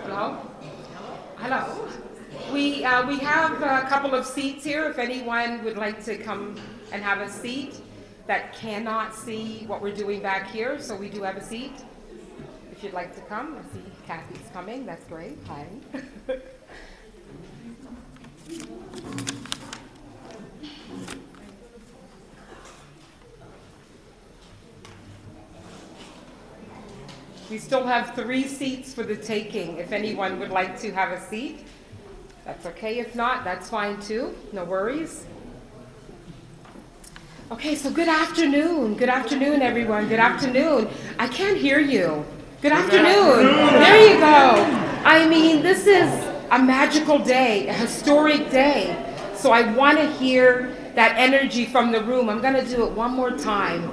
Hello? Hello. We have a couple of seats here if anyone would like to come and have a seat that cannot see what we're doing back here, so we do have a seat. If you'd like to come, I see Kathy's coming, that's great. Hi. We still have 3 seats for the taking. If anyone would like to have a seat, that's okay. If not, that's fine too. No worries. Okay, so good afternoon. Good afternoon, everyone. Good afternoon. I can't hear you. Good afternoon. There you go. I mean, this is a magical day, a historic day. So I want to hear that energy from the room. I'm going to do it one more time.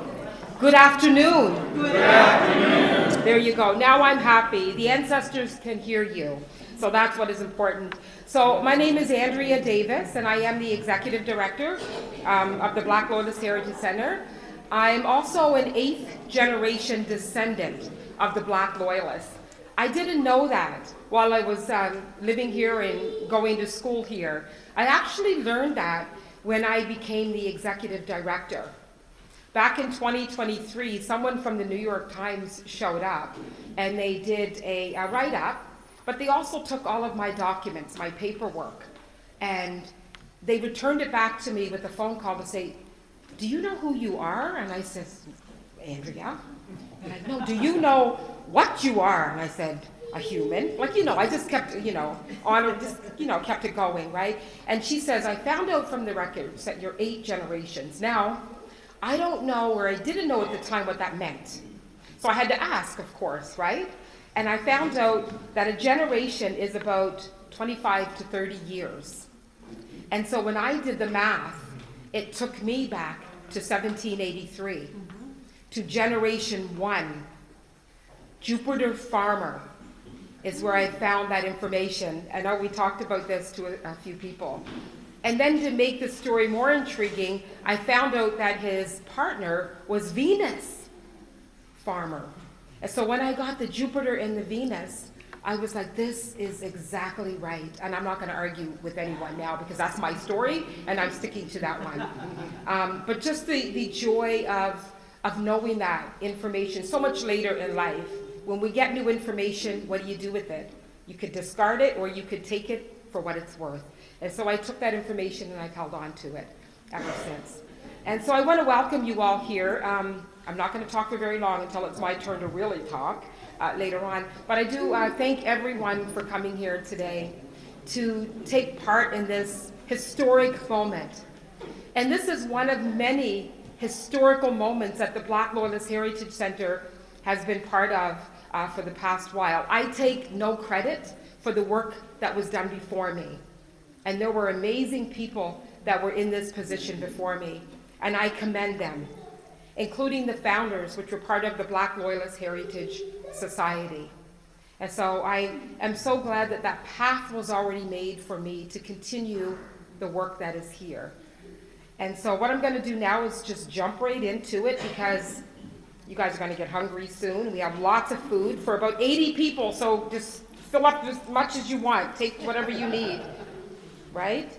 Good afternoon. Good afternoon. There you go. Now I'm happy. The ancestors can hear you. So that's what is important. So my name is Andrea Davis, and I am the Executive Director of the Black Loyalist Heritage Center. I'm also an 8th generation descendant of the Black Loyalists. I didn't know that while I was living here and going to school here. I actually learned that when I became the Executive Director. Back in 2023, someone from the New York Times showed up and they did a write-up, but they also took all of my documents, my paperwork, and they returned it back to me with a phone call to say, do you know who you are? And I said, Andrea. And I no, do you know what you are? And I said, a human. Like, I just kept, kept it going, right? And she says, I found out from the records that you're 8 generations. Now, I don't know, or I didn't know at the time what that meant. So I had to ask, of course, right? And I found out that a generation is about 25 to 30 years. And so when I did the math, it took me back to 1783, to generation 1. Jupiter Farmer is where I found that information. I know we talked about this to a few people. And then to make the story more intriguing, I found out that his partner was Venus Farmer. And so when I got the Jupiter and the Venus, I was like, this is exactly right. And I'm not going to argue with anyone now because that's my story and I'm sticking to that one. But just the joy of knowing that information so much later in life when we get new information, what do you do with it? You could discard it or you could take it for what it's worth. And so I took that information and I've held on to it ever since. And so I want to welcome you all here. I'm not going to talk for very long until it's my turn to really talk later on. But I do thank everyone for coming here today to take part in this historic moment. And this is one of many historical moments that the Black Loyalist Heritage Center has been part of for the past while. I take no credit for the work that was done before me. And there were amazing people that were in this position before me, and I commend them, including the founders, which were part of the Black Loyalist Heritage Society. And so I am so glad that that path was already made for me to continue the work that is here. And so what I'm going to do now is just jump right into it, because you guys are going to get hungry soon. We have lots of food for about 80 people, so just fill up as much as you want. Take whatever you need, right?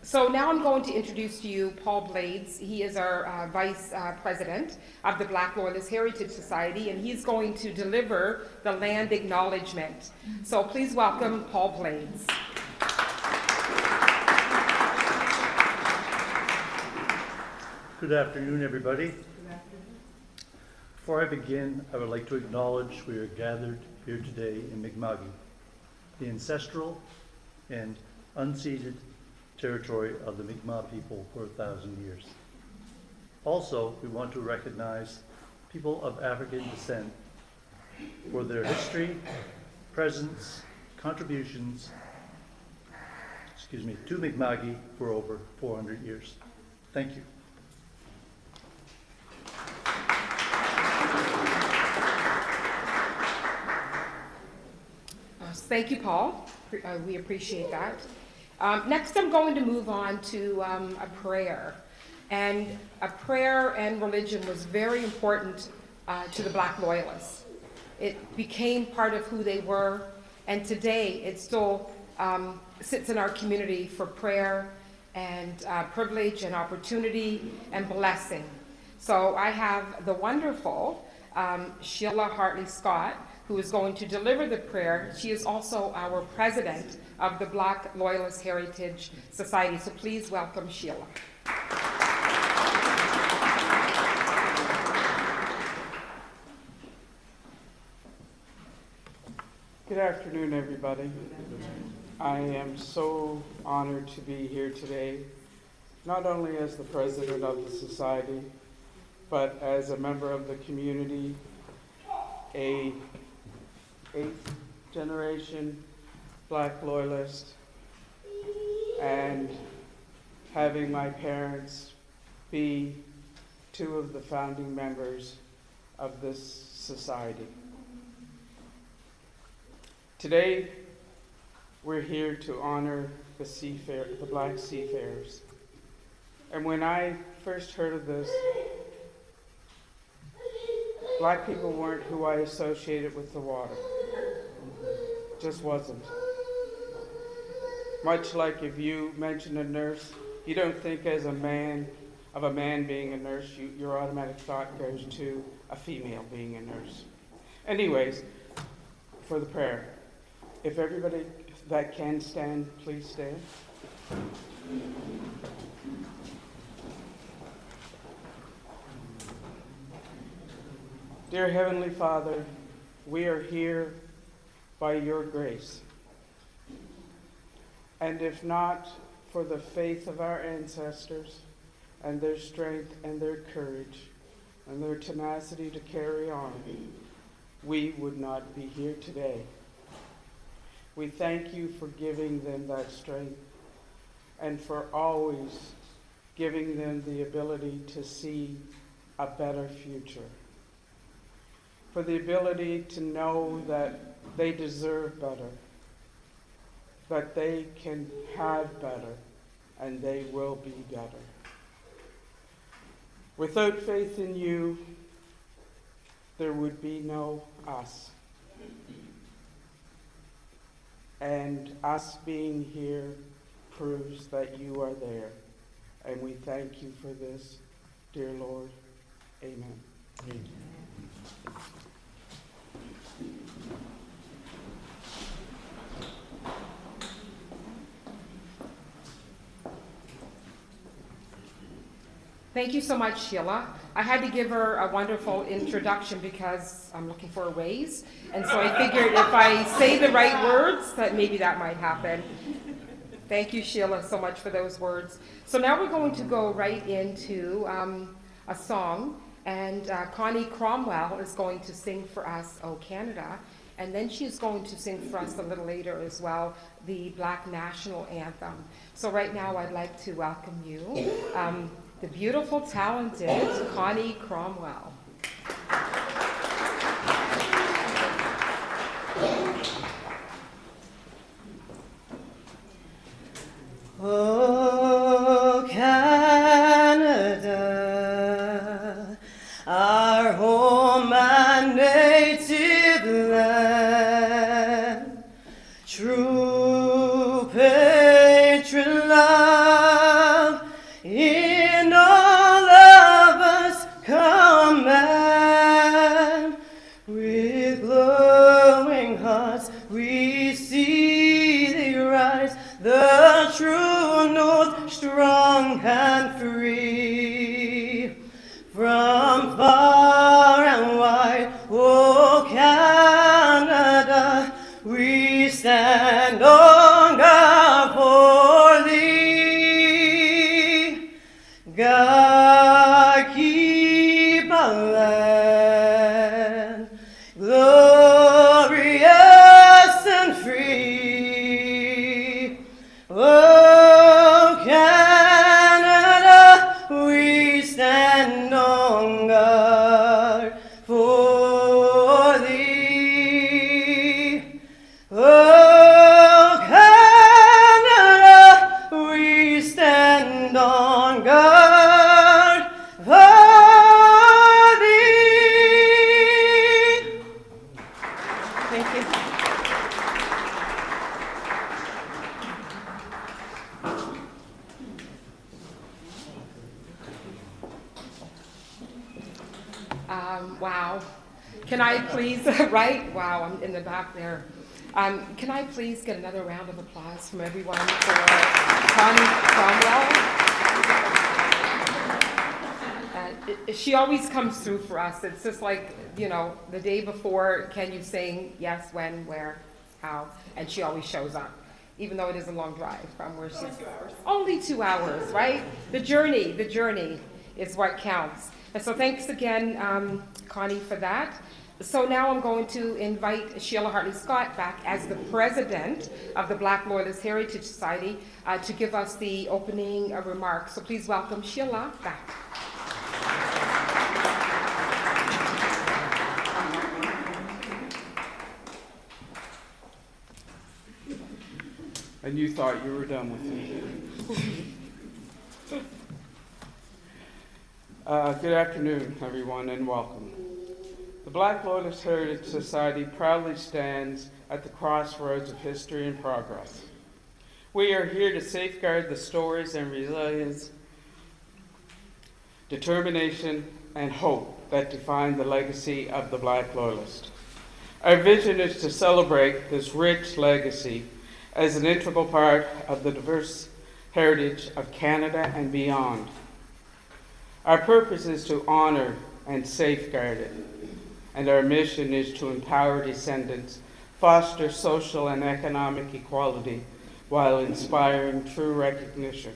So now I'm going to introduce to you Paul Blades. He is our Vice President of the Black Loyalist Heritage Society, and he's going to deliver the land acknowledgement. So please welcome Paul Blades. Good afternoon, everybody. Before I begin, I would like to acknowledge we are gathered here today in Mi'kma'ki, the ancestral and unceded territory of the Mi'kmaq people for 1,000 years. Also, we want to recognize people of African descent for their history, presence, contributions, to Mi'kma'ki for over 400 years. Thank you. Thank you, Paul. We appreciate that. Next, I'm going to move on to a prayer. And a prayer and religion was very important to the Black Loyalists. It became part of who they were, and today it still sits in our community for prayer and privilege and opportunity and blessing. So I have the wonderful Sheila Hartley-Scott, who is going to deliver the prayer. She is also our president of the Black Loyalist Heritage Society. So please welcome Sheila. Good afternoon, everybody. I am so honored to be here today, not only as the president of the society, but as a member of the community, a 8th generation Black Loyalist, and having my parents be 2 of the founding members of this society. Today, we're here to honor the Black seafarers. And when I first heard of this, Black people weren't who I associated with the water. Just wasn't. Much like if you mention a nurse, you don't think as a man of a man being a nurse, your automatic thought goes to a female being a nurse. Anyways, for the prayer, if everybody that can stand, please stand. Dear Heavenly Father, we are here by your grace. And if not for the faith of our ancestors and their strength and their courage and their tenacity to carry on, we would not be here today. We thank you for giving them that strength and for always giving them the ability to see a better future. For the ability to know that they deserve better, that they can have better, and they will be better. Without faith in you, there would be no us. And us being here proves that you are there. And we thank you for this, dear Lord. Amen. Amen. Thank you so much, Sheila. I had to give her a wonderful introduction because I'm looking for a raise. And so I figured if I say the right words, that maybe that might happen. Thank you, Sheila, so much for those words. So now we're going to go right into a song. And Connie Cromwell is going to sing for us, "O Canada." And then she's going to sing for us a little later as well, the Black National Anthem. So right now I'd like to welcome you, the beautiful, talented Connie Cromwell. Oh, Canada, our home and native land, true patron love in all of us command. With glowing hearts we see thee rise, the true north, strong and free. From far and wide, oh Canada, we stand on guard for thee. God, keep our land glorious and free. Oh, Canada, we stand on guard for thee. Oh, Canada, we stand on guard for thee. Thank you. Wow. Can I please, right? Wow, I'm in the back there. Can I please get another round of applause from everyone for Connie Cromwell? She always comes through for us. It's just like, you know, the day before, can you sing? Yes, when, where, how? And she always shows up, even though it is a long drive from where she's. Only 2 hours, right? The journey is what counts. And so thanks again, Connie, for that. So now I'm going to invite Sheila Hartley-Scott back as the president of the Black Loyalist Heritage Society to give us the opening remarks. So please welcome Sheila back. And you thought you were done with me. Good afternoon, everyone, and welcome. The Black Loyalist Heritage Society proudly stands at the crossroads of history and progress. We are here to safeguard the stories and resilience, determination, and hope that define the legacy of the Black Loyalist. Our vision is to celebrate this rich legacy as an integral part of the diverse heritage of Canada and beyond. Our purpose is to honor and safeguard it, and our mission is to empower descendants, foster social and economic equality, while inspiring true recognition.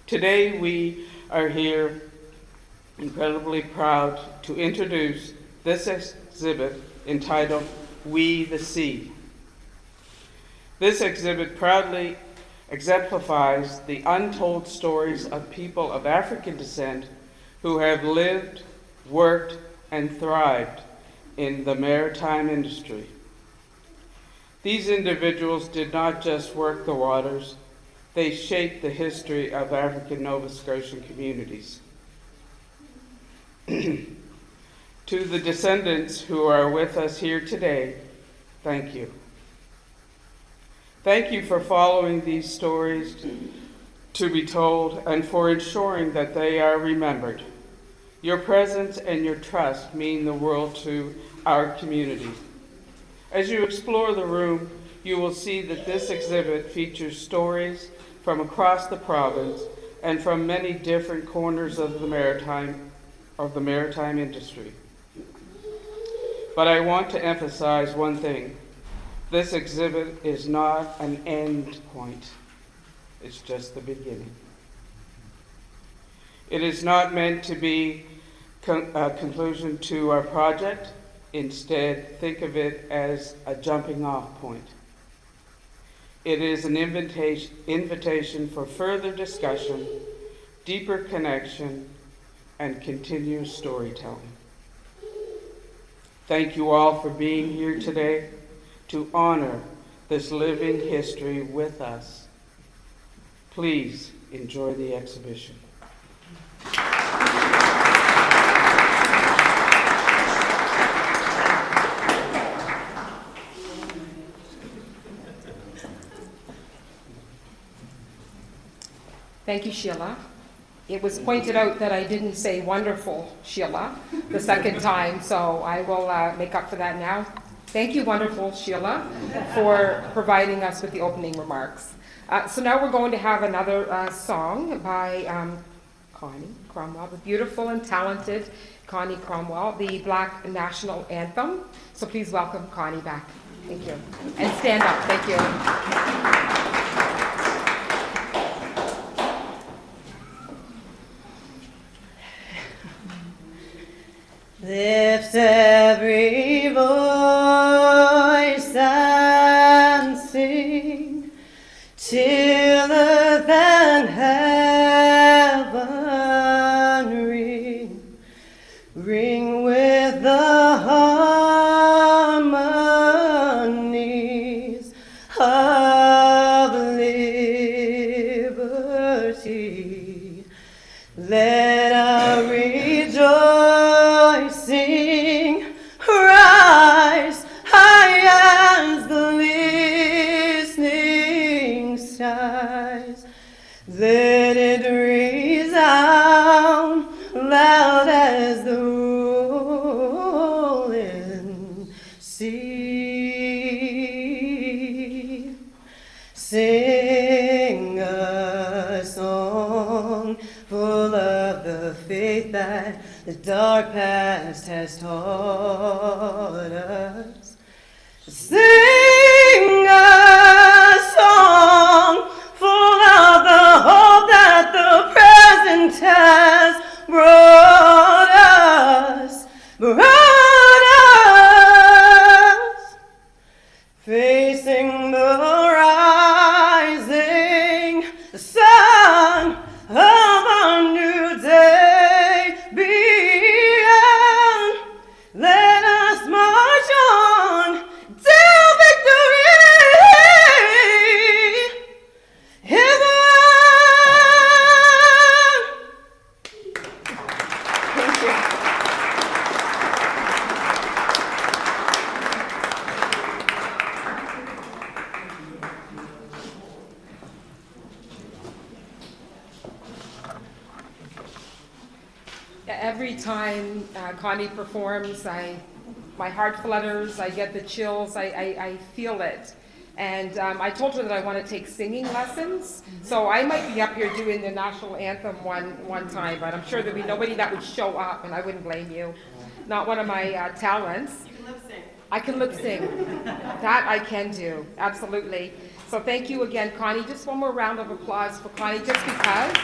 Today we are here incredibly proud to introduce this exhibit entitled We the Sea. This exhibit proudly exemplifies the untold stories of people of African descent who have lived, worked, and thrived in the maritime industry. These individuals did not just work the waters, they shaped the history of African Nova Scotian communities. To the descendants who are with us here today, thank you. Thank you for following these stories to be told and for ensuring that they are remembered. Your presence and your trust mean the world to our community. As you explore the room, you will see that this exhibit features stories from across the province and from many different corners of the maritime industry. But I want to emphasize one thing. This exhibit is not an end point. It's just the beginning. It is not meant to be a conclusion to our project. Instead, think of it as a jumping off point. It is an invitation for further discussion, deeper connection, and continuous storytelling. Thank you all for being here today to honor this living history with us. Please enjoy the exhibition. Thank you, Sheila. It was pointed out that I didn't say wonderful, Sheila, the second time, so I will make up for that now. Thank you, wonderful Sheila, for providing us with the opening remarks. So now we're going to have another song by Connie Cromwell, the beautiful and talented Connie Cromwell, the Black National Anthem. So please welcome Connie back. Thank you. And stand up. Thank you. Lift every voice and sing till earth and heaven ring, ring with the harmonies of liberty. Let our rejoicing rise high as the listening skies. Let it resound loud as the rolling sea. Sing a song full of the faith that the dark past has taught us. Sing a song full of the hope that the present has brought us, facing the rising sun of a new day begun. Let us march on till victory is won. Thank you. Every time Connie performs, my heart flutters, I get the chills, I feel it. And I told her that I want to take singing lessons, so I might be up here doing the national anthem one time, but I'm sure there'd be nobody that would show up, and I wouldn't blame you. Not one of my talents. You can lip sync. I can lip sync. That I can do, absolutely. So thank you again, Connie. Just one more round of applause for Connie, just because.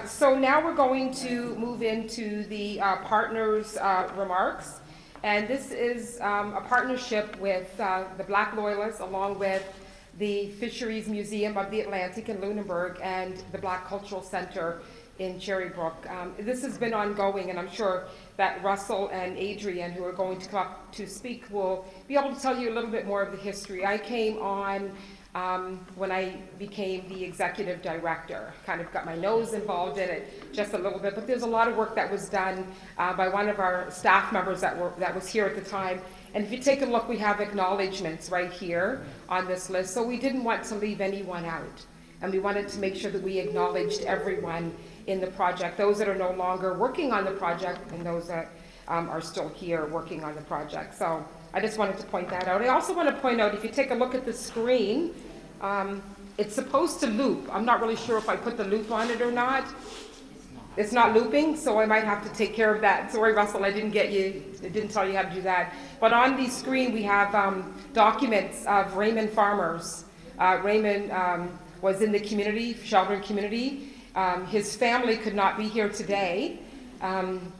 So now we're going to move into the partners' remarks. And this is a partnership with the Black Loyalists, along with the Fisheries Museum of the Atlantic in Lunenburg and the Black Cultural Center in Cherrybrook. This has been ongoing, and I'm sure that Russell and Adrian, who are going to come up to speak, will be able to tell you a little bit more of the history. I came on when I became the executive director, kind of got my nose involved in it just a little bit, but there's a lot of work that was done by one of our staff members that was here at the time. And if you take a look, we have acknowledgements right here on this list, so we didn't want to leave anyone out. And we wanted to make sure that we acknowledged everyone in the project, those that are no longer working on the project and those that are still here working on the project. So I just wanted to point that out. I also want to point out, if you take a look at the screen, it's supposed to loop. I'm not really sure if I put the loop on it or not. It's not looping, so I might have to take care of that. Sorry, Russell, I didn't tell you how to do that. But on the screen, we have documents of Raymond farmers. Raymond was in the community, Shelburne community. His family could not be here today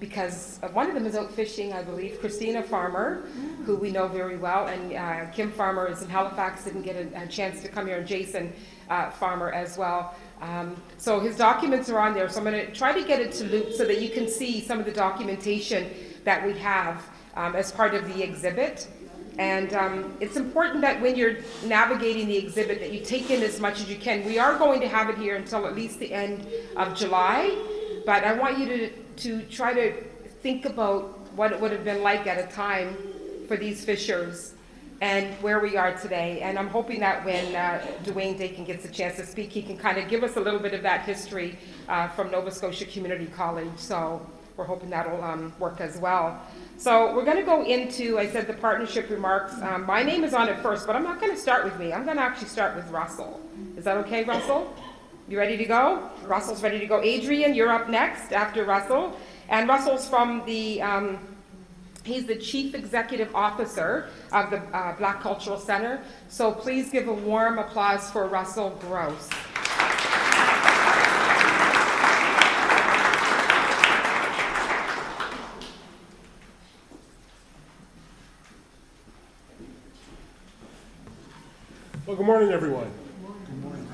because one of them is out fishing, I believe, Christina Farmer, who we know very well, and Kim Farmer is in Halifax, didn't get a chance to come here, and Jason Farmer as well. So his documents are on there, so I'm going to try to get it to loop so that you can see some of the documentation that we have as part of the exhibit. And it's important that when you're navigating the exhibit that you take in as much as you can. We are going to have it here until at least the end of July, but I want you to try to think about what it would have been like at a time for these fishers and where we are today. And I'm hoping that when Dwayne Dakin gets a chance to speak, he can kind of give us a little bit of that history from Nova Scotia Community College. So we're hoping that'll work as well. So we're going to go into, I said, the partnership remarks. My name is on it first, but I'm not going to start with me. I'm going to actually start with Russell. Is that okay, Russell? You ready to go? Russell's ready to go. Adrian, you're up next after Russell. And Russell's from the, he's the Chief Executive Officer of the Black Cultural Center. So please give a warm applause for Russell Gross. Well, good morning, everyone. Good morning.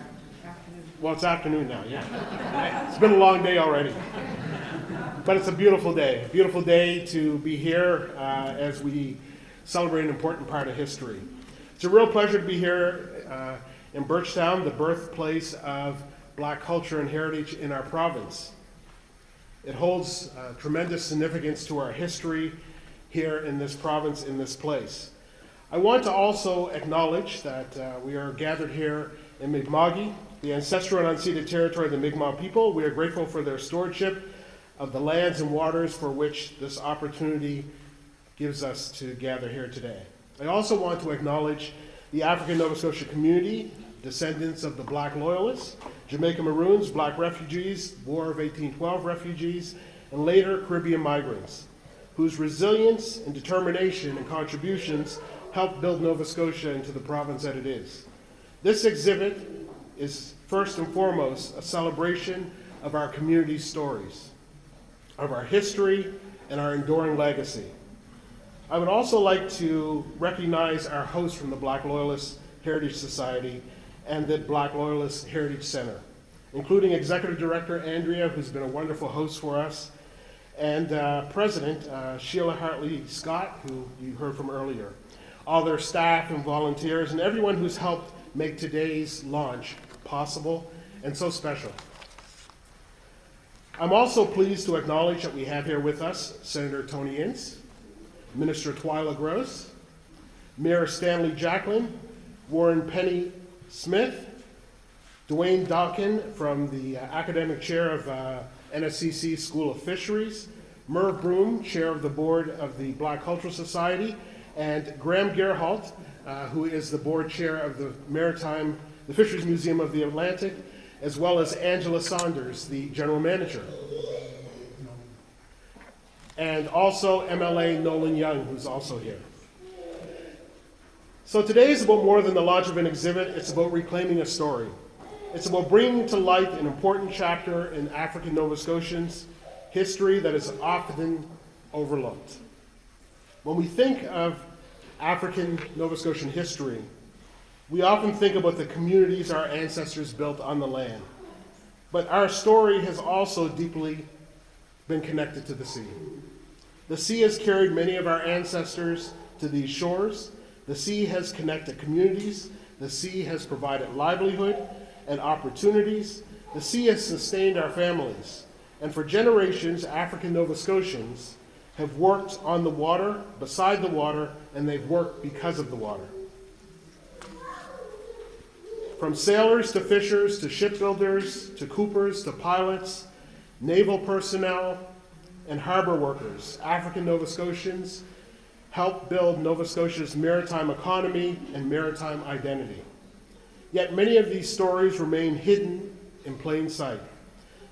Well, it's afternoon now, yeah. It's been a long day already. But it's a beautiful day to be here as we celebrate an important part of history. It's a real pleasure to be here in Birchtown, the birthplace of Black culture and heritage in our province. It holds tremendous significance to our history here in this province, in this place. I want to also acknowledge that we are gathered here in Mi'kma'ki, the ancestral and unceded territory of the Mi'kmaq people. We are grateful for their stewardship of the lands and waters for which this opportunity gives us to gather here today. I also want to acknowledge the African Nova Scotia community, descendants of the Black Loyalists, Jamaican Maroons, Black refugees, War of 1812 refugees, and later Caribbean migrants, whose resilience and determination and contributions helped build Nova Scotia into the province that it is. This exhibit is first and foremost a celebration of our community's stories, of our history, and our enduring legacy. I would also like to recognize our hosts from the Black Loyalist Heritage Society and the Black Loyalist Heritage Center, including Executive Director Andrea, who's been a wonderful host for us, and President Sheila Hartley Scott, who you heard from earlier, all their staff and volunteers, and everyone who's helped make today's launch possible and so special. I'm also pleased to acknowledge that we have here with us Senator Tony Ince, Minister Twyla Gross, Mayor Stanley Jacklin, Warren Penny Smith, Dwayne Dakin from the Academic Chair of NSCC School of Fisheries, Merv Broom, Chair of the Board of the Black Cultural Society, and Graham Gerhardt, who is the Board Chair of the Fisheries Museum of the Atlantic, as well as Angela Saunders, the General Manager. And also MLA Nolan Young, who's also here. So today is about more than the launch of an exhibit, it's about reclaiming a story. It's about bringing to light an important chapter in African Nova Scotians' history that is often overlooked. When we think of African Nova Scotian history, we often think about the communities our ancestors built on the land. But our story has also deeply been connected to the sea. The sea has carried many of our ancestors to these shores. The sea has connected communities. The sea has provided livelihood and opportunities. The sea has sustained our families. And for generations, African Nova Scotians have worked on the water, beside the water, and they've worked because of the water. From sailors to fishers to shipbuilders to coopers to pilots, naval personnel, and harbor workers, African Nova Scotians helped build Nova Scotia's maritime economy and maritime identity. Yet many of these stories remain hidden in plain sight.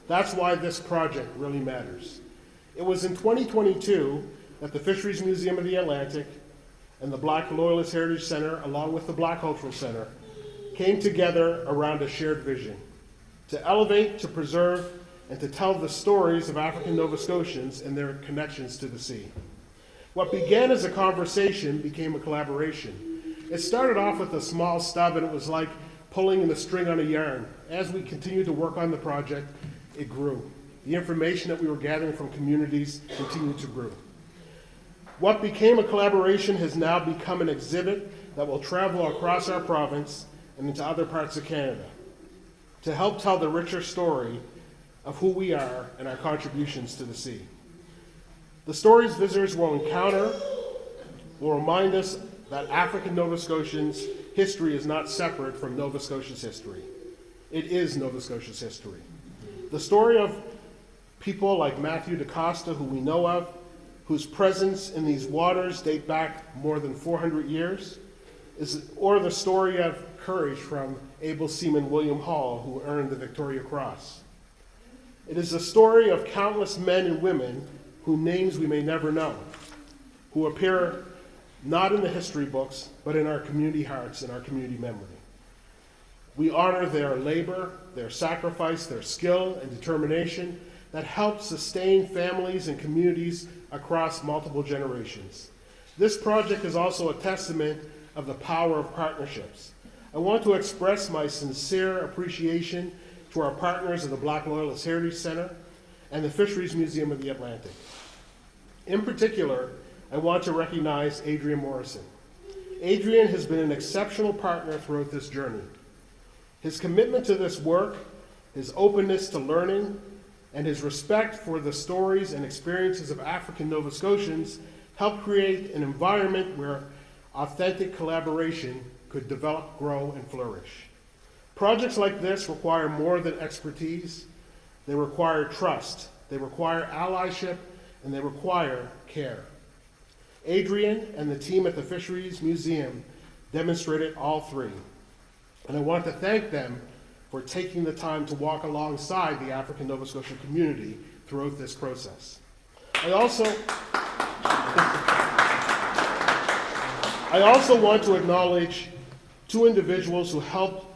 That's why this project really matters. It was in 2022 that the Fisheries Museum of the Atlantic and the Black Loyalist Heritage Center, along with the Black Cultural Center, came together around a shared vision to elevate, to preserve, and to tell the stories of African Nova Scotians and their connections to the sea. What began as a conversation became a collaboration. It started off with a small stub, and it was like pulling the string on a yarn. As we continued to work on the project, it grew. The information that we were gathering from communities continued to grow. What became a collaboration has now become an exhibit that will travel across our province and into other parts of Canada to help tell the richer story of who we are and our contributions to the sea. The stories visitors will encounter will remind us that African Nova Scotians' history is not separate from Nova Scotia's history. It is Nova Scotia's history. The story of people like Matthew DaCosta, who we know of, whose presence in these waters date back more than 400 years, or the story of courage from able seaman William Hall, who earned the Victoria Cross. It is the story of countless men and women whose names we may never know, who appear not in the history books, but in our community hearts and our community memory. We honor their labor, their sacrifice, their skill and determination that help sustain families and communities across multiple generations. This project is also a testament of the power of partnerships. I want to express my sincere appreciation to our partners of the Black Loyalist Heritage Center and the Fisheries Museum of the Atlantic. In particular, I want to recognize Adrian Morrison. Adrian has been an exceptional partner throughout this journey. His commitment to this work, his openness to learning, and his respect for the stories and experiences of African Nova Scotians helped create an environment where authentic collaboration could develop, grow, and flourish. Projects like this require more than expertise. They require trust, they require allyship, and they require care. Adrian and the team at the Fisheries Museum demonstrated all three. And I want to thank them for taking the time to walk alongside the African Nova Scotia community throughout this process. I also want to acknowledge two individuals who helped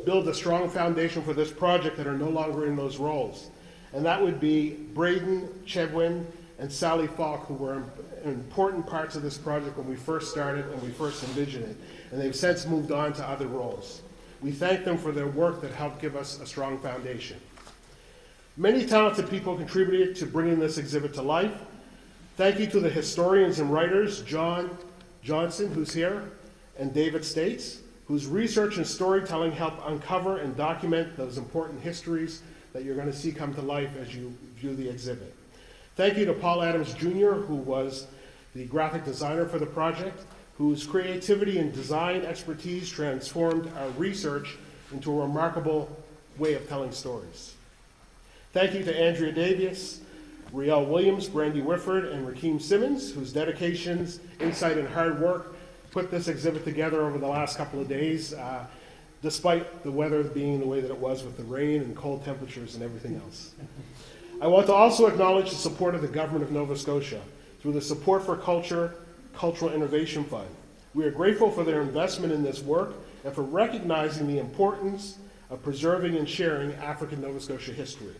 build a strong foundation for this project that are no longer in those roles. And that would be Braden Chedwin and Sally Falk, who were important parts of this project when we first started and we first envisioned it. And they've since moved on to other roles. We thank them for their work that helped give us a strong foundation. Many talented people contributed to bringing this exhibit to life. Thank you to the historians and writers, John Johnson, who's here, and David States, whose research and storytelling help uncover and document those important histories that you're going to see come to life as you view the exhibit. Thank you to Paul Adams Jr., who was the graphic designer for the project, whose creativity and design expertise transformed our research into a remarkable way of telling stories. Thank you to Andrea Davies, Riel Williams, Brandy Whifford, and Rakeem Simmons, whose dedications, insight, and hard work put this exhibit together over the last couple of days, despite the weather being the way that it was with the rain and cold temperatures and everything else. I want to also acknowledge the support of the Government of Nova Scotia through the Support for Culture Cultural Innovation Fund. We are grateful for their investment in this work and for recognizing the importance of preserving and sharing African Nova Scotia history.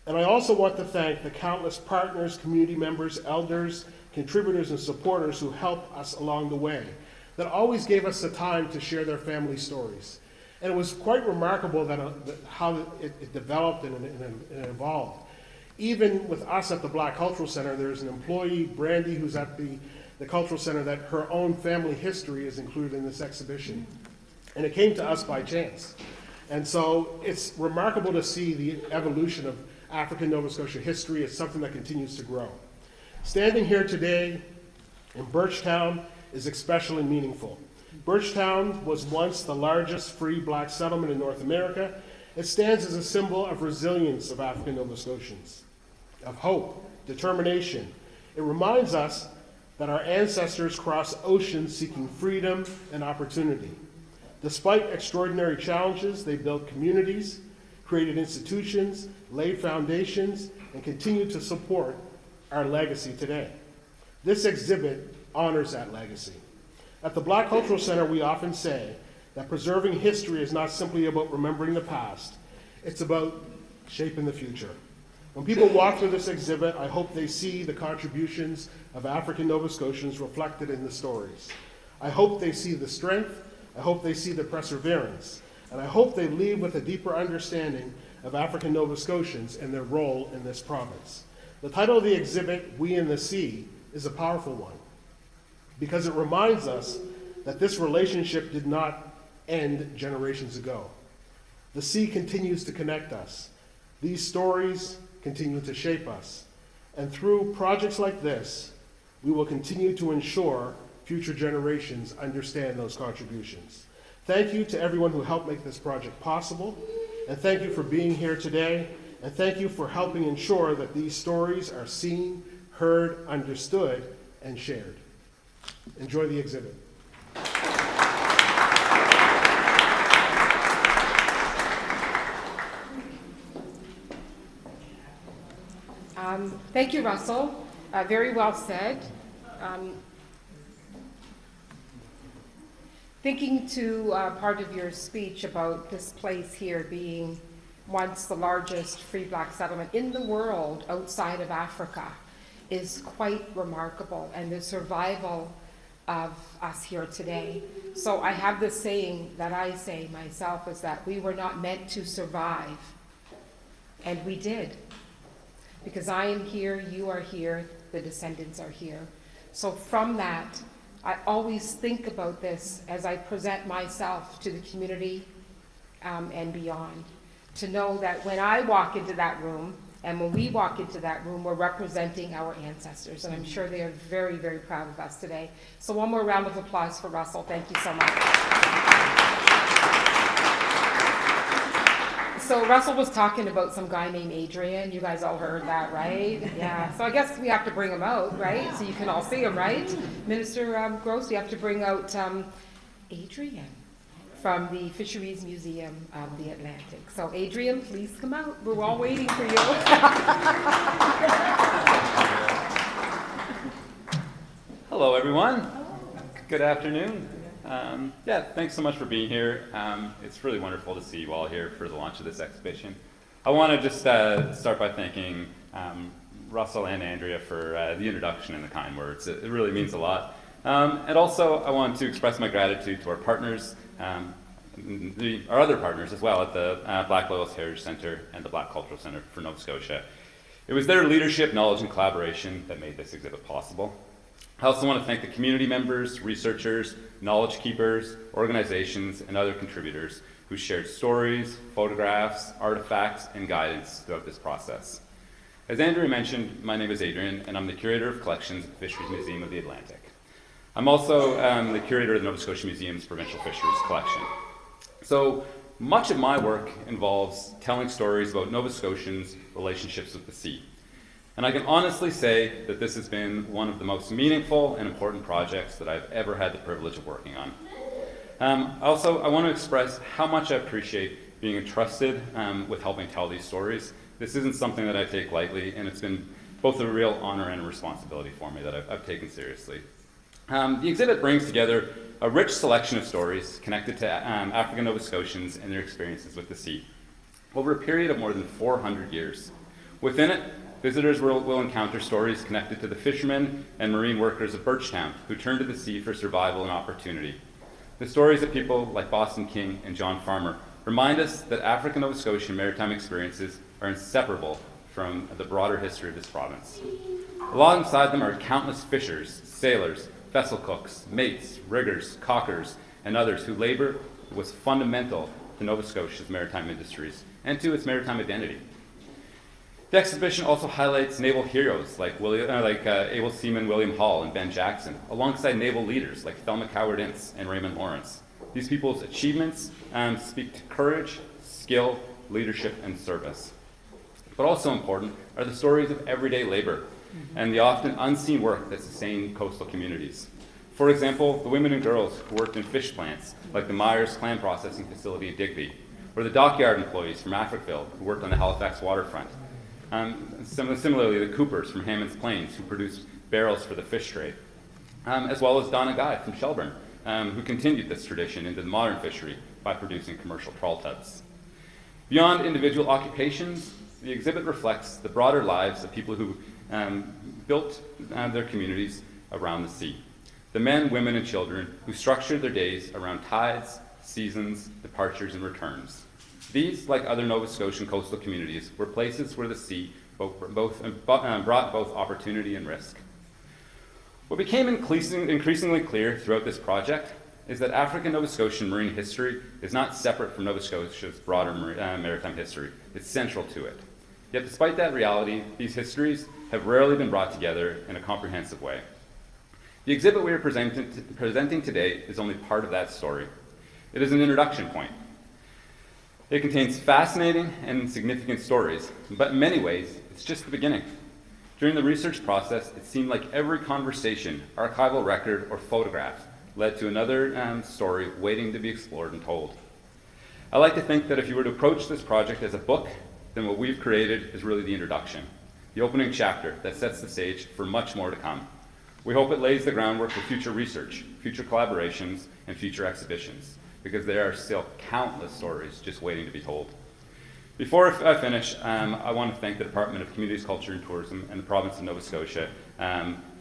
And I also want to thank the countless partners, community members, elders, contributors, and supporters who helped us along the way, that always gave us the time to share their family stories. And it was quite remarkable that how it developed and evolved. Even with us at the Black Cultural Center, there's an employee, Brandy, who's at the Cultural Center, that her own family history is included in this exhibition. And it came to us by chance. And so it's remarkable to see the evolution of African Nova Scotia history. It's something that continues to grow. Standing here today in Birchtown is especially meaningful. Birchtown was once the largest free black settlement in North America. It stands as a symbol of resilience of African Nova Scotians, of hope, determination. It reminds us that our ancestors crossed oceans seeking freedom and opportunity. Despite extraordinary challenges, they built communities, created institutions, laid foundations, and continue to support our legacy today. This exhibit honors that legacy. At the Black Cultural Center, we often say that preserving history is not simply about remembering the past, it's about shaping the future. When people walk through this exhibit, I hope they see the contributions of African Nova Scotians reflected in the stories. I hope they see the strength, I hope they see the perseverance, and I hope they leave with a deeper understanding of African Nova Scotians and their role in this province. The title of the exhibit, We in the Sea, is a powerful one because it reminds us that this relationship did not end generations ago. The sea continues to connect us. These stories continue to shape us. And through projects like this, we will continue to ensure future generations understand those contributions. Thank you to everyone who helped make this project possible, and thank you for being here today, and thank you for helping ensure that these stories are seen, heard, understood, and shared. Enjoy the exhibit. Thank you, Russell. Very well said. Thinking to part of your speech about this place here being once the largest free black settlement in the world outside of Africa is quite remarkable, and the survival of us here today. So I have this saying that I say myself, is that we were not meant to survive, and we did. Because I am here, you are here, the descendants are here. So from that, I always think about this as I present myself to the community and beyond. To know that when I walk into that room, and when we walk into that room, we're representing our ancestors. And I'm sure they are very, very proud of us today. So one more round of applause for Russell. Thank you so much. So Russell was talking about some guy named Adrian. You guys all heard that, right? Yeah. So I guess we have to bring him out, right? So you can all see him, right? Minister Gross, we have to bring out Adrian from the Fisheries Museum of the Atlantic. So Adrian, please come out. We're all waiting for you. Hello, everyone. Good afternoon. Yeah, thanks so much for being here. It's really wonderful to see you all here for the launch of this exhibition. I want to just start by thanking Russell and Andrea for the introduction and the kind words. It really means a lot. And also, I want to express my gratitude to our partners, our other partners as well at the Black Loyalist Heritage Centre and the Black Cultural Centre for Nova Scotia. It was their leadership, knowledge, and collaboration that made this exhibit possible. I also want to thank the community members, researchers, knowledge keepers, organizations, and other contributors who shared stories, photographs, artifacts, and guidance throughout this process. As Andrea mentioned, my name is Adrian, and I'm the Curator of Collections at the Fisheries Museum of the Atlantic. I'm also the Curator of the Nova Scotia Museum's Provincial Fisheries Collection. So much of my work involves telling stories about Nova Scotians' relationships with the sea. And I can honestly say that this has been one of the most meaningful and important projects that I've ever had the privilege of working on. Also, I want to express how much I appreciate being entrusted with helping tell these stories. This isn't something that I take lightly, and it's been both a real honor and a responsibility for me that I've taken seriously. The exhibit brings together a rich selection of stories connected to African Nova Scotians and their experiences with the sea over a period of more than 400 years. Within it, visitors will encounter stories connected to the fishermen and marine workers of Birchtown who turned to the sea for survival and opportunity. The stories of people like Boston King and John Farmer remind us that African Nova Scotian maritime experiences are inseparable from the broader history of this province. Alongside them are countless fishers, sailors, vessel cooks, mates, riggers, caulkers, and others whose labor was fundamental to Nova Scotia's maritime industries and to its maritime identity. The exhibition also highlights naval heroes like able seaman William Hall and Ben Jackson, alongside naval leaders like Thelma Coward-Ince and Raymond Lawrence. These people's achievements speak to courage, skill, leadership, and service. But also important are the stories of everyday labor, and the often unseen work that sustained coastal communities. For example, the women and girls who worked in fish plants, like the Myers Clam Processing Facility in Digby, or the dockyard employees from Africville who worked on the Halifax waterfront. Similarly, the Coopers from Hammond's Plains who produced barrels for the fish trade, as well as Donna Guy from Shelburne, who continued this tradition into the modern fishery by producing commercial trawl tubs. Beyond individual occupations, the exhibit reflects the broader lives of people who built their communities around the sea. The men, women, and children who structured their days around tides, seasons, departures, and returns. These, like other Nova Scotian coastal communities, were places where the sea brought both opportunity and risk. What became increasingly clear throughout this project is that African Nova Scotian marine history is not separate from Nova Scotia's broader maritime history. It's central to it. Yet despite that reality, these histories have rarely been brought together in a comprehensive way. The exhibit we are presenting today is only part of that story. It is an introduction point. It contains fascinating and significant stories, but in many ways, it's just the beginning. During the research process, it seemed like every conversation, archival record, or photograph led to another story waiting to be explored and told. I like to think that if you were to approach this project as a book, then what we've created is really the introduction, the opening chapter that sets the stage for much more to come. We hope it lays the groundwork for future research, future collaborations, and future exhibitions, because there are still countless stories just waiting to be told. Before I finish, I want to thank the Department of Communities, Culture and Tourism and the Province of Nova Scotia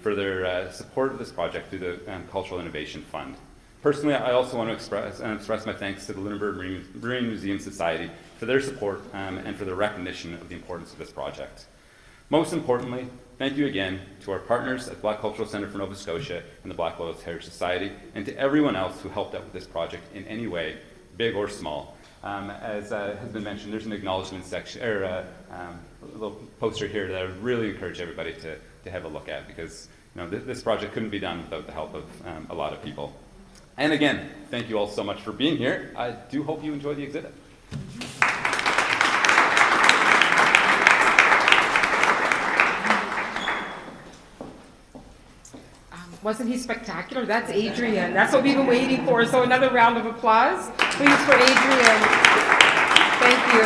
for their support of this project through the Cultural Innovation Fund. Personally, I also want to express my thanks to the Lunenburg Marine Museum Society for their support and for their recognition of the importance of this project. Most importantly, thank you again to our partners at Black Cultural Centre for Nova Scotia and the Black Loyalist Heritage Society, and to everyone else who helped out with this project in any way, big or small. As has been mentioned, there's an acknowledgement section, or a little poster here that I would really encourage everybody to have a look at, because this project couldn't be done without the help of a lot of people. And again, thank you all so much for being here. I do hope you enjoy the exhibit. Wasn't he spectacular? That's Adrian. That's what we've been waiting for. So another round of applause, please, for Adrian. Thank you.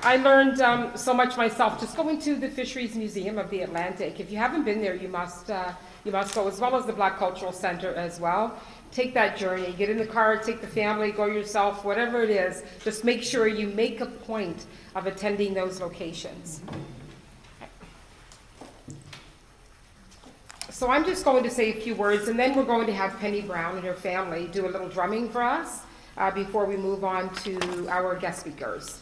I learned so much myself just going to the Fisheries Museum of the Atlantic. If you haven't been there, you must go, as well as the Black Cultural Centre as well. Take that journey. Get in the car, take the family, go yourself, whatever it is. Just make sure you make a point of attending those locations. So I'm just going to say a few words, and then we're going to have Penny Brown and her family do a little drumming for us before we move on to our guest speakers.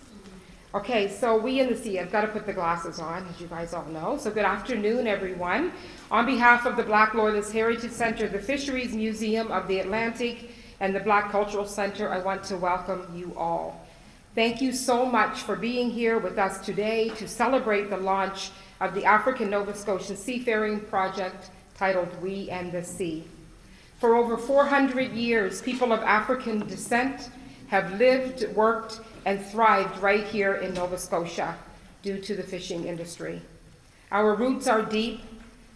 Okay, so we in the sea, I've got to put the glasses on, as you guys all know. So good afternoon, everyone. On behalf of the Black Loyalist Heritage Centre, the Fisheries Museum of the Atlantic, and the Black Cultural Centre, I want to welcome you all. Thank you so much for being here with us today to celebrate the launch of the African Nova Scotian Seafaring project titled We and the Sea. For over 400 years, people of African descent have lived, worked, and thrived right here in Nova Scotia due to the fishing industry. Our roots are deep,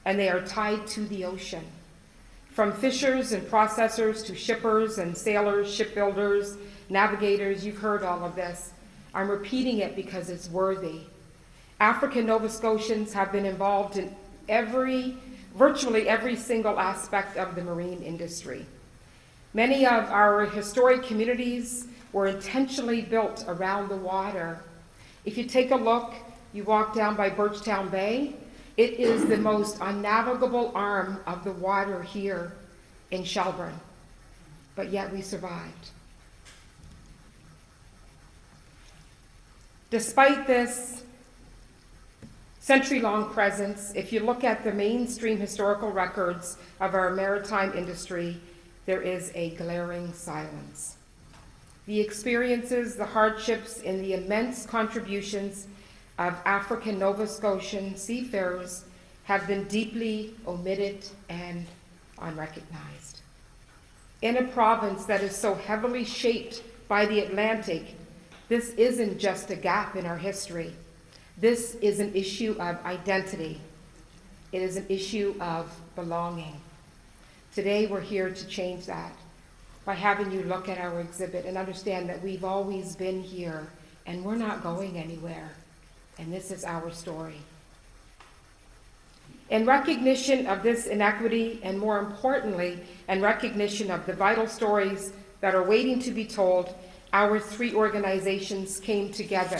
and they are tied to the ocean. From fishers and processors to shippers and sailors, shipbuilders, navigators, you've heard all of this. I'm repeating it because it's worthy. African Nova Scotians have been involved in virtually every single aspect of the marine industry. Many of our historic communities were intentionally built around the water. If you take a look, you walk down by Birchtown Bay, it is the most unnavigable arm of the water here in Shelburne, but yet we survived. Despite this century-long presence, if you look at the mainstream historical records of our maritime industry, there is a glaring silence. The experiences, the hardships, and the immense contributions of African Nova Scotian seafarers have been deeply omitted and unrecognized. In a province that is so heavily shaped by the Atlantic, this isn't just a gap in our history. This is an issue of identity. It is an issue of belonging. Today we're here to change that by having you look at our exhibit and understand that we've always been here and we're not going anywhere. And this is our story. In recognition of this inequity, and more importantly, in recognition of the vital stories that are waiting to be told, our three organizations came together.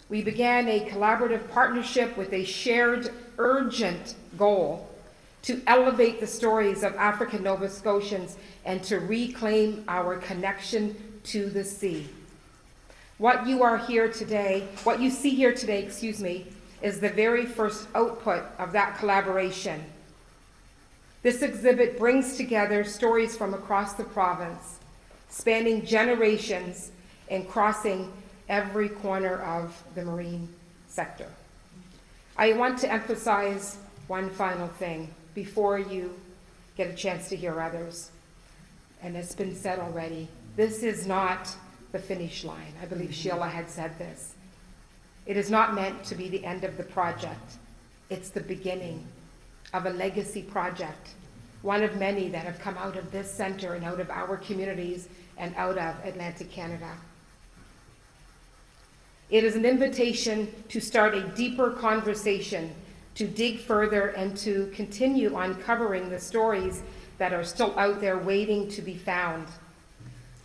We began a collaborative partnership with a shared, urgent goal to elevate the stories of African Nova Scotians and to reclaim our connection to the sea. What you see here today, is the very first output of that collaboration. This exhibit brings together stories from across the province, spanning generations and crossing every corner of the marine sector. I want to emphasize one final thing before you get a chance to hear others. And it's been said already, this is not the finish line. I believe Sheila had said this. It is not meant to be the end of the project. It's the beginning of a legacy project, one of many that have come out of this center and out of our communities and out of Atlantic Canada. It is an invitation to start a deeper conversation, to dig further and to continue uncovering the stories that are still out there waiting to be found.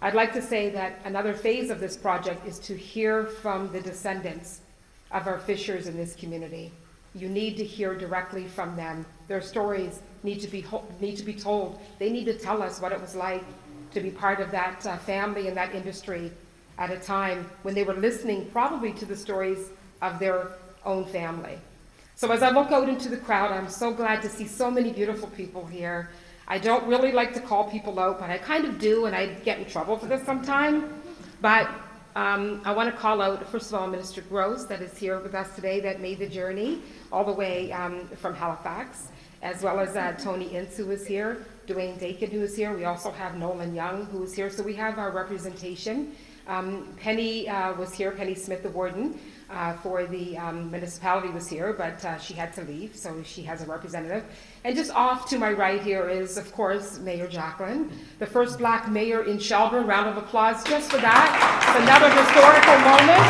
I'd like to say that another phase of this project is to hear from the descendants of our fishers in this community. You need to hear directly from them. Their stories need to be told. They need to tell us what it was like to be part of that family and that industry at a time when they were listening probably to the stories of their own family. So as I look out into the crowd, I'm so glad to see so many beautiful people here. I don't really like to call people out, but I kind of do, and I get in trouble for this sometimes. But I want to call out, first of all, Minister Gross, that is here with us today, that made the journey all the way from Halifax, as well as Tony Ince, who is here, Dwayne Dakin, who is here. We also have Nolan Young, who is here. So we have our representation. Penny was here, Penny Smith, the warden for the municipality was here, but she had to leave, so she has a representative. And just off to my right here is, of course, Mayor Jacqueline, the first Black mayor in Shelburne. Round of applause just for that. It's another historical moment.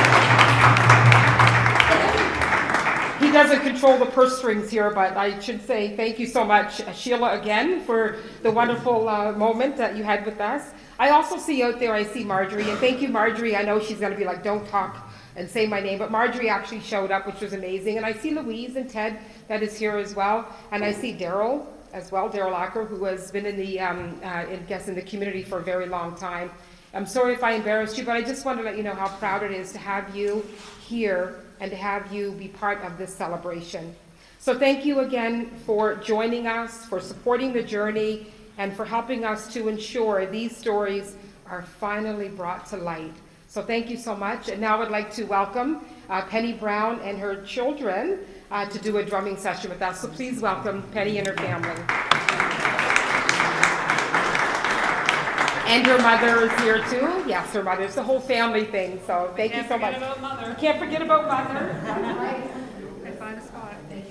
He doesn't control the purse strings here, but I should say thank you so much, Sheila, again, for the wonderful moment that you had with us. I also see out there, I see Marjorie, and thank you, Marjorie. I know she's going to be like, don't talk and say my name, but Marjorie actually showed up, which was amazing. And I see Louise and Ted that is here as well, and I see Daryl as well, Daryl Acker, who has been in the in the community for a very long time. I'm sorry if I embarrassed you, but I just want to let you know how proud it is to have you here and to have you be part of this celebration. So thank you again for joining us, for supporting the journey, and for helping us to ensure these stories are finally brought to light. So thank you so much. And now I'd like to welcome Penny Brown and her children to do a drumming session with us. So please welcome Penny and her family. And her mother is here too. Yes, her mother. It's the whole family thing. So thank you so much. Can't forget about mother. Can't forget about mother. That's right. I find a spot. Way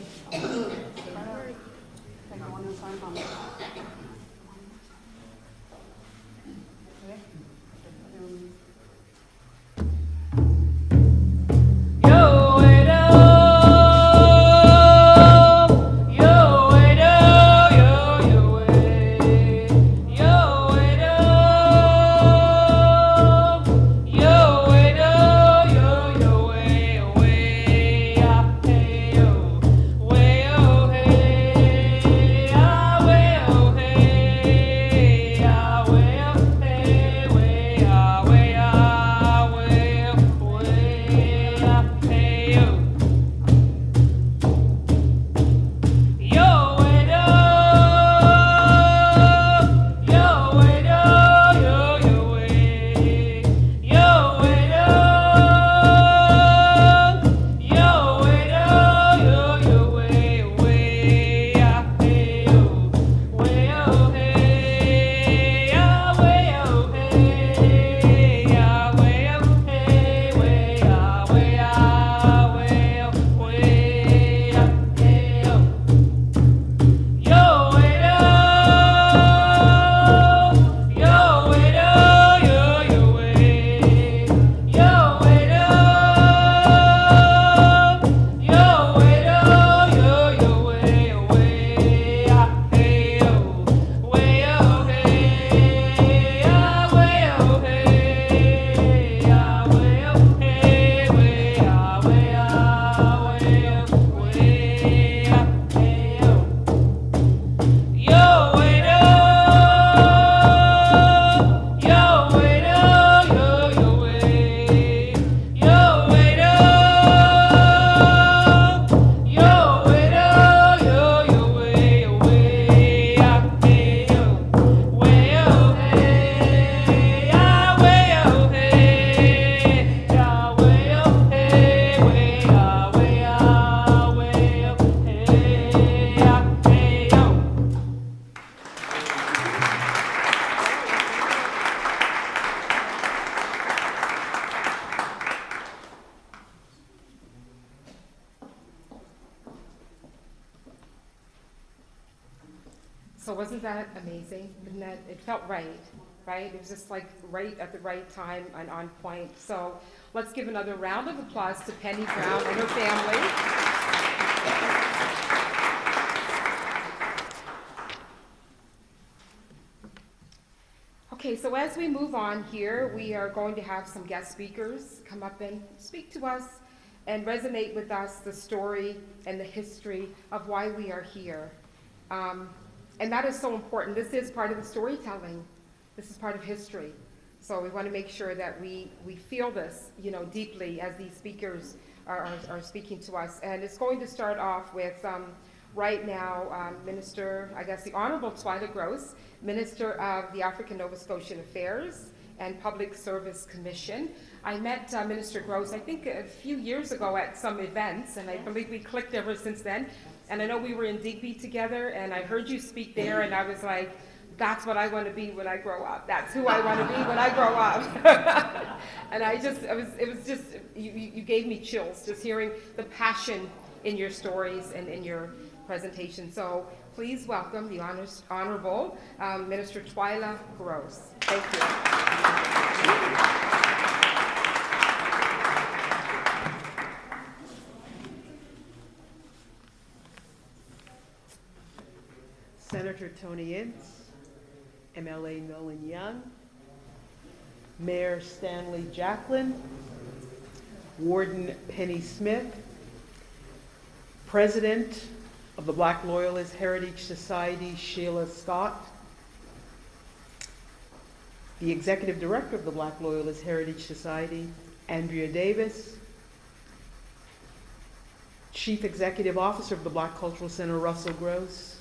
oh hey, So wasn't that amazing? Didn't that, it felt right, right? It was just like right at the right time and on point. So let's give another round of applause to Penny Brown and her family. Okay, so as we move on here, we are going to have some guest speakers come up and speak to us and resonate with us the story and the history of why we are here. And that is so important. This is part of the storytelling. This is part of history. So we want to make sure that we feel this, deeply as these speakers are speaking to us. And it's going to start off with, right now, Minister, the Honorable Twyla Gross, Minister of the African Nova Scotian Affairs and Public Service Commission. I met Minister Gross, I think a few years ago at some events, and I believe we clicked ever since then. And I know we were in Digby together, and I heard you speak there, and I was like, that's what I want to be when I grow up. That's who I want to be when I grow up. And you gave me chills just hearing the passion in your stories and in your presentation. So please welcome the Honorable Minister Twyla Gross. Thank you. Senator Tony Ince, MLA Nolan Young, Mayor Stanley Jacklin, Warden Penny Smith, President of the Black Loyalist Heritage Society, Sheila Scott, the Executive Director of the Black Loyalist Heritage Society, Andrea Davis, Chief Executive Officer of the Black Cultural Center, Russell Gross,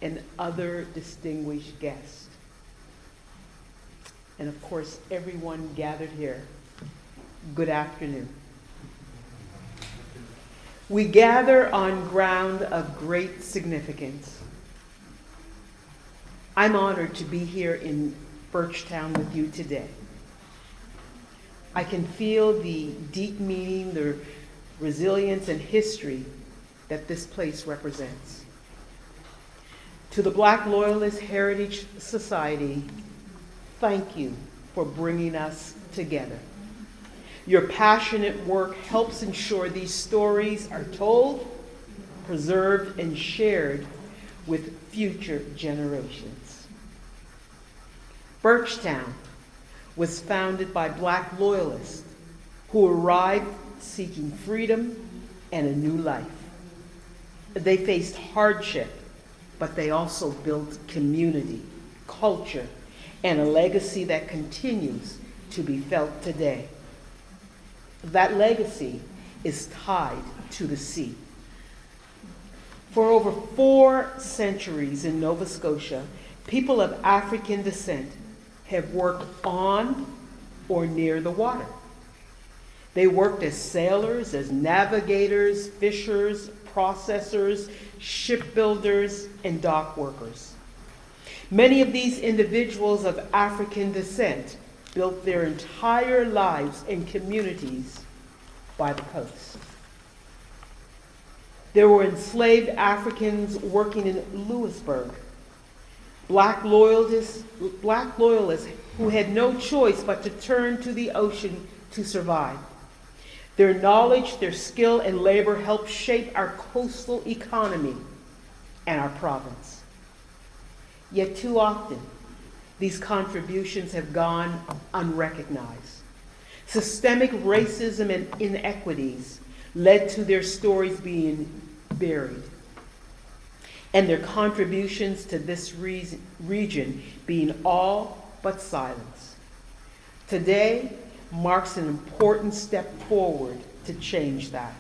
and other distinguished guests. And of course, everyone gathered here, good afternoon. We gather on ground of great significance. I'm honored to be here in Birchtown with you today. I can feel the deep meaning, the resilience and history that this place represents. To the Black Loyalist Heritage Society, thank you for bringing us together. Your passionate work helps ensure these stories are told, preserved, and shared with future generations. Birchtown was founded by Black Loyalists who arrived seeking freedom and a new life. They faced hardship, but they also built community, culture, and a legacy that continues to be felt today. That legacy is tied to the sea. For over 4 centuries in Nova Scotia, people of African descent have worked on or near the water. They worked as sailors, as navigators, fishers, processors, shipbuilders, and dock workers. Many of these individuals of African descent built their entire lives in communities by the coast. There were enslaved Africans working in Louisburg, Black loyalists who had no choice but to turn to the ocean to survive. Their knowledge, their skill, and labor helped shape our coastal economy and our province. Yet too often, these contributions have gone unrecognized. Systemic racism and inequities led to their stories being buried, and their contributions to this region being all but silenced. Today marks an important step forward to change that.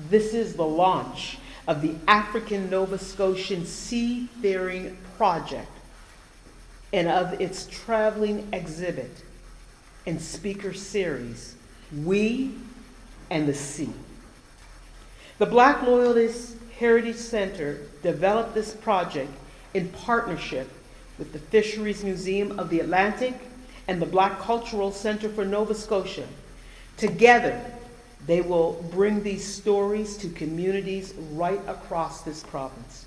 This is the launch of the African Nova Scotian Seafaring Project and of its traveling exhibit and speaker series, We and the Sea. The Black Loyalist Heritage Center developed this project in partnership with the Fisheries Museum of the Atlantic and the Black Cultural Center for Nova Scotia. Together, they will bring these stories to communities right across this province.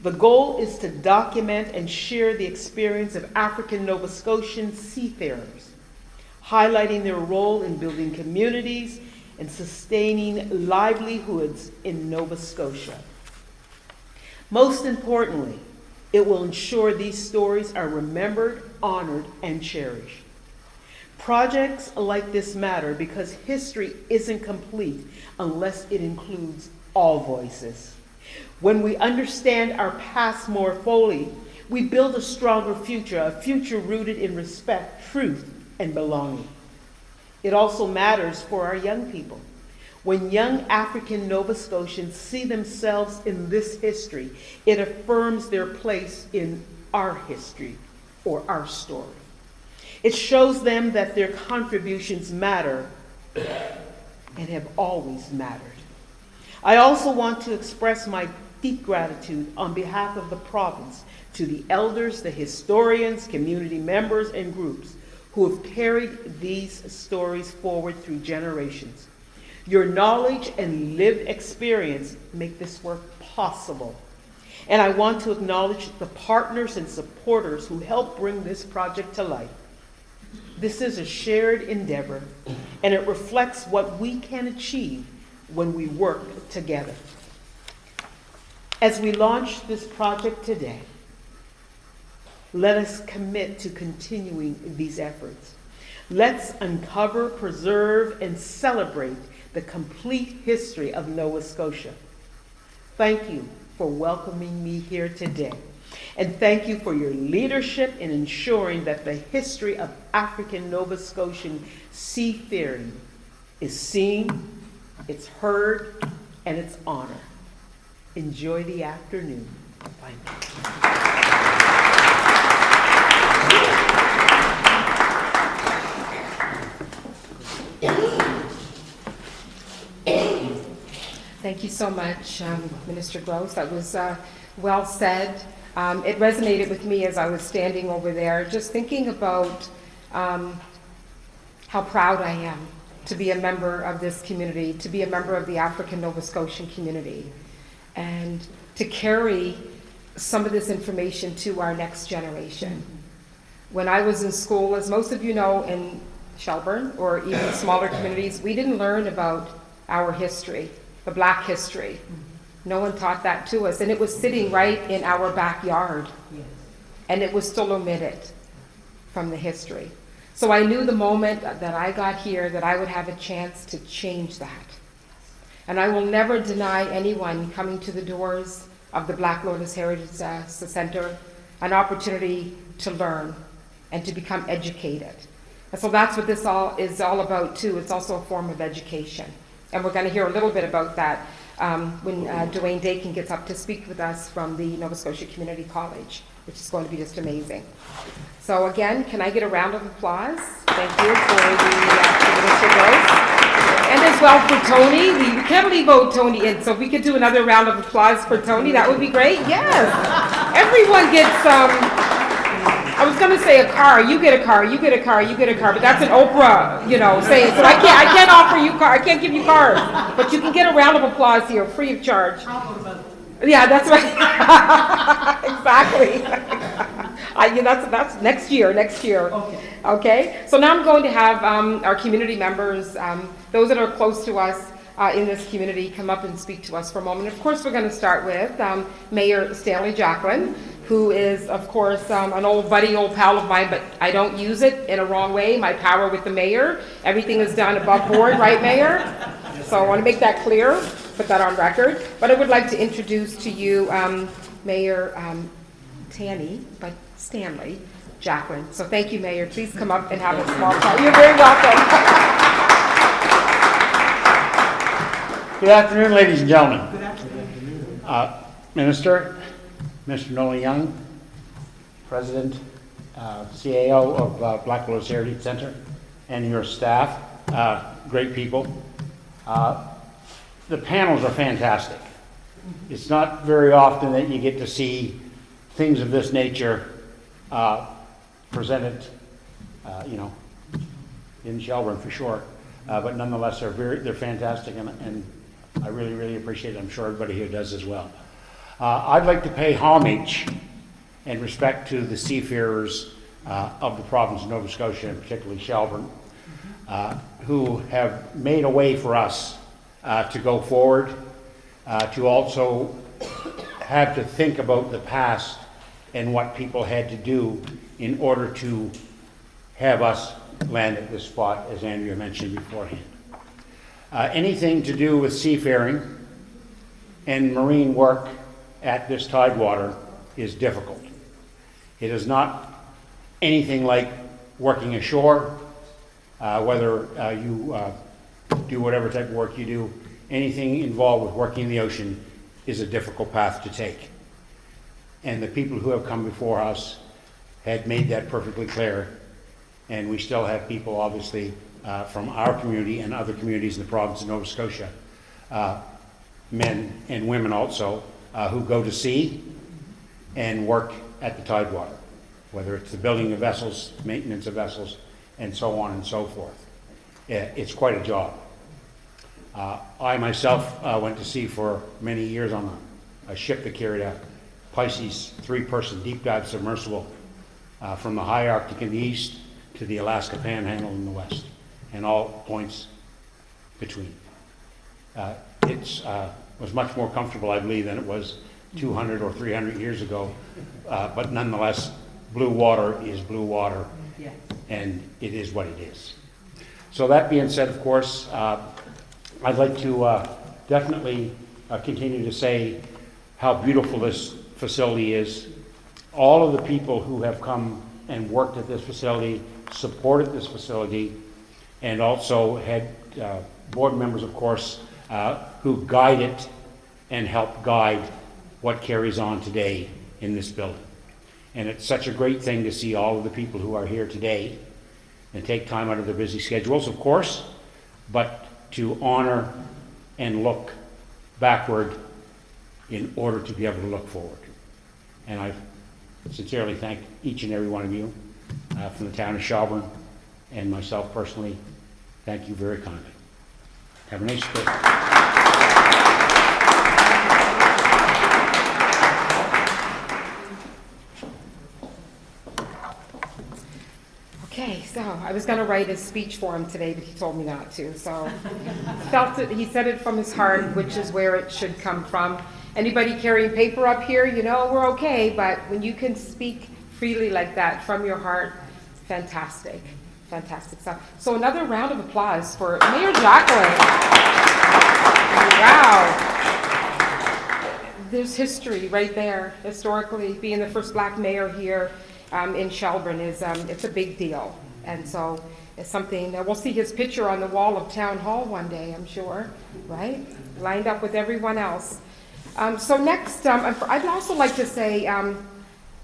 The goal is to document and share the experience of African Nova Scotian seafarers, highlighting their role in building communities and sustaining livelihoods in Nova Scotia. Most importantly, it will ensure these stories are remembered, honored, and cherished. Projects like this matter because history isn't complete unless it includes all voices. When we understand our past more fully, we build a stronger future, a future rooted in respect, truth, and belonging. It also matters for our young people. When young African Nova Scotians see themselves in this history, it affirms their place in our history or our story. It shows them that their contributions matter and have always mattered. I also want to express my deep gratitude on behalf of the province to the elders, the historians, community members, and groups who have carried these stories forward through generations. Your knowledge and lived experience make this work possible. And I want to acknowledge the partners and supporters who helped bring this project to life. This is a shared endeavor, and it reflects what we can achieve when we work together. As we launch this project today, let us commit to continuing these efforts. Let's uncover, preserve, and celebrate the complete history of Nova Scotia. Thank you for welcoming me here today. And thank you for your leadership in ensuring that the history of African Nova Scotian seafaring is seen, it's heard, and it's honored. Enjoy the afternoon. Bye. Thank you so much, Minister Gross. That was well said. It resonated with me as I was standing over there, just thinking about how proud I am to be a member of this community, to be a member of the African Nova Scotian community, and to carry some of this information to our next generation. When I was in school, as most of you know, in Shelburne or even smaller communities, we didn't learn about our history, the Black history. No one taught that to us, and it was sitting right in our backyard. Yes. And it was still omitted from the history. So I knew the moment that I got here that I would have a chance to change that. And I will never deny anyone coming to the doors of the Black Loyalist Heritage Center an opportunity to learn and to become educated. And so that's what this all is all about too. It's also a form of education. And we're going to hear a little bit about that when Dwayne Dakin gets up to speak with us from the Nova Scotia Community College, which is going to be just amazing. So again, can I get a round of applause? Thank you for the Minister Gross. And as well for Tony. We can't leave out Tony in, so if we could do another round of applause for Tony, that would be great. Yes. Everyone gets, I was going to say a car. You get a car, you get a car, you get a car, but that's an Oprah, saying. So I can't offer you car. I can't give you cars, but you can get a round of applause here, free of charge. Yeah, that's right. Exactly. That's next year. Okay. So now I'm going to have our community members, those that are close to us in this community, come up and speak to us for a moment. Of course, we're going to start with Mayor Stanley Jacqueline, who is, of course, an old buddy, old pal of mine, but I don't use it in a wrong way. My power with the mayor, everything is done above board, right, Mayor? So I want to make that clear, put that on record. But I would like to introduce to you Mayor Tanny, but Stanley Jacqueline. So thank you, Mayor. Please come up and have a small talk. You're very welcome. Good afternoon, ladies and gentlemen. Good afternoon. Minister, Mr. Nolan Young, President, CAO of Black Loyalist Heritage Center, and your staff, great people. The panels are fantastic. It's not very often that you get to see things of this nature presented, in Shelburne for sure. But nonetheless, they're fantastic, and I really, really appreciate it. I'm sure everybody here does as well. I'd like to pay homage and respect to the seafarers of the province of Nova Scotia, and particularly Shelburne, who have made a way for us to go forward, to also have to think about the past and what people had to do in order to have us land at this spot, as Andrea mentioned beforehand. Anything to do with seafaring and marine work at this tidewater is difficult. It is not anything like working ashore, whether you do whatever type of work you do. Anything involved with working in the ocean is a difficult path to take. And the people who have come before us had made that perfectly clear. And we still have people, obviously, from our community and other communities in the province of Nova Scotia, men and women also, who go to sea and work at the tidewater, whether it's the building of vessels, maintenance of vessels, and so on and so forth. It's quite a job. I myself went to sea for many years on a ship that carried a Pisces 3-person deep dive submersible from the high Arctic in the east to the Alaska Panhandle in the west, and all points between. It was much more comfortable, I believe, than it was 200 or 300 years ago, but nonetheless, blue water is blue water, and it is what it is. So that being said, of course, I'd like to definitely continue to say how beautiful this facility is. All of the people who have come and worked at this facility, supported this facility, and also had board members, of course, who guide it and help guide what carries on today in this building. And it's such a great thing to see all of the people who are here today and take time out of their busy schedules, of course, but to honor and look backward in order to be able to look forward. And I sincerely thank each and every one of you from the town of Shelburne and myself personally. Thank you very kindly. Have a nice day. Okay, so I was going to write a speech for him today, but he told me not to. So felt it. He said it from his heart, which is where it should come from. Anybody carrying paper up here, you know, we're okay. But when you can speak freely like that from your heart, fantastic, fantastic stuff. So another round of applause for Mayor Jacqueline. Wow. There's history right there. Historically, being the first black mayor here in Shelburne is it's a big deal, and so it's something we'll see his picture on the wall of Town Hall one day, I'm sure, right? Lined up with everyone else. So next, I'd also like to say,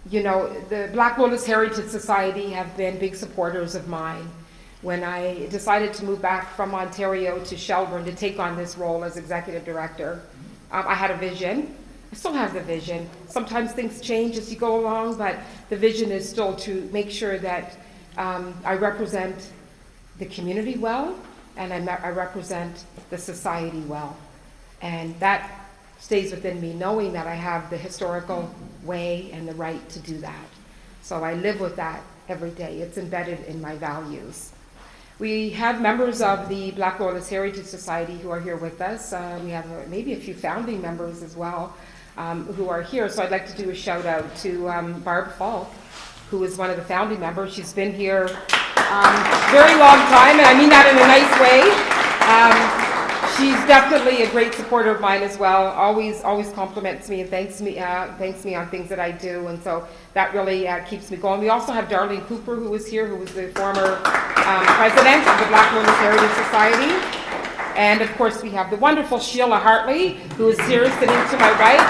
you know, the Black Loyalist Heritage Society have been big supporters of mine. When I decided to move back from Ontario to Shelburne to take on this role as executive director, I had a vision. I still have the vision. Sometimes things change as you go along, but the vision is still to make sure that I represent the community well, and I represent the society well. And that stays within me, knowing that I have the historical way and the right to do that. So I live with that every day. It's embedded in my values. We have members of the Black Loyalist Heritage Society who are here with us. We have maybe a few founding members as well who are here. So I'd like to do a shout out to Barb Falk, who is one of the founding members. She's been here very long time, and I mean that in a nice way. She's definitely a great supporter of mine as well. Always compliments me and thanks me on things that I do, and so that really keeps me going. We also have Darlene Cooper, who was here, who was the former president of the Black Loyalist Heritage Society. And of course, we have the wonderful Sheila Hartley, who is here sitting to my right.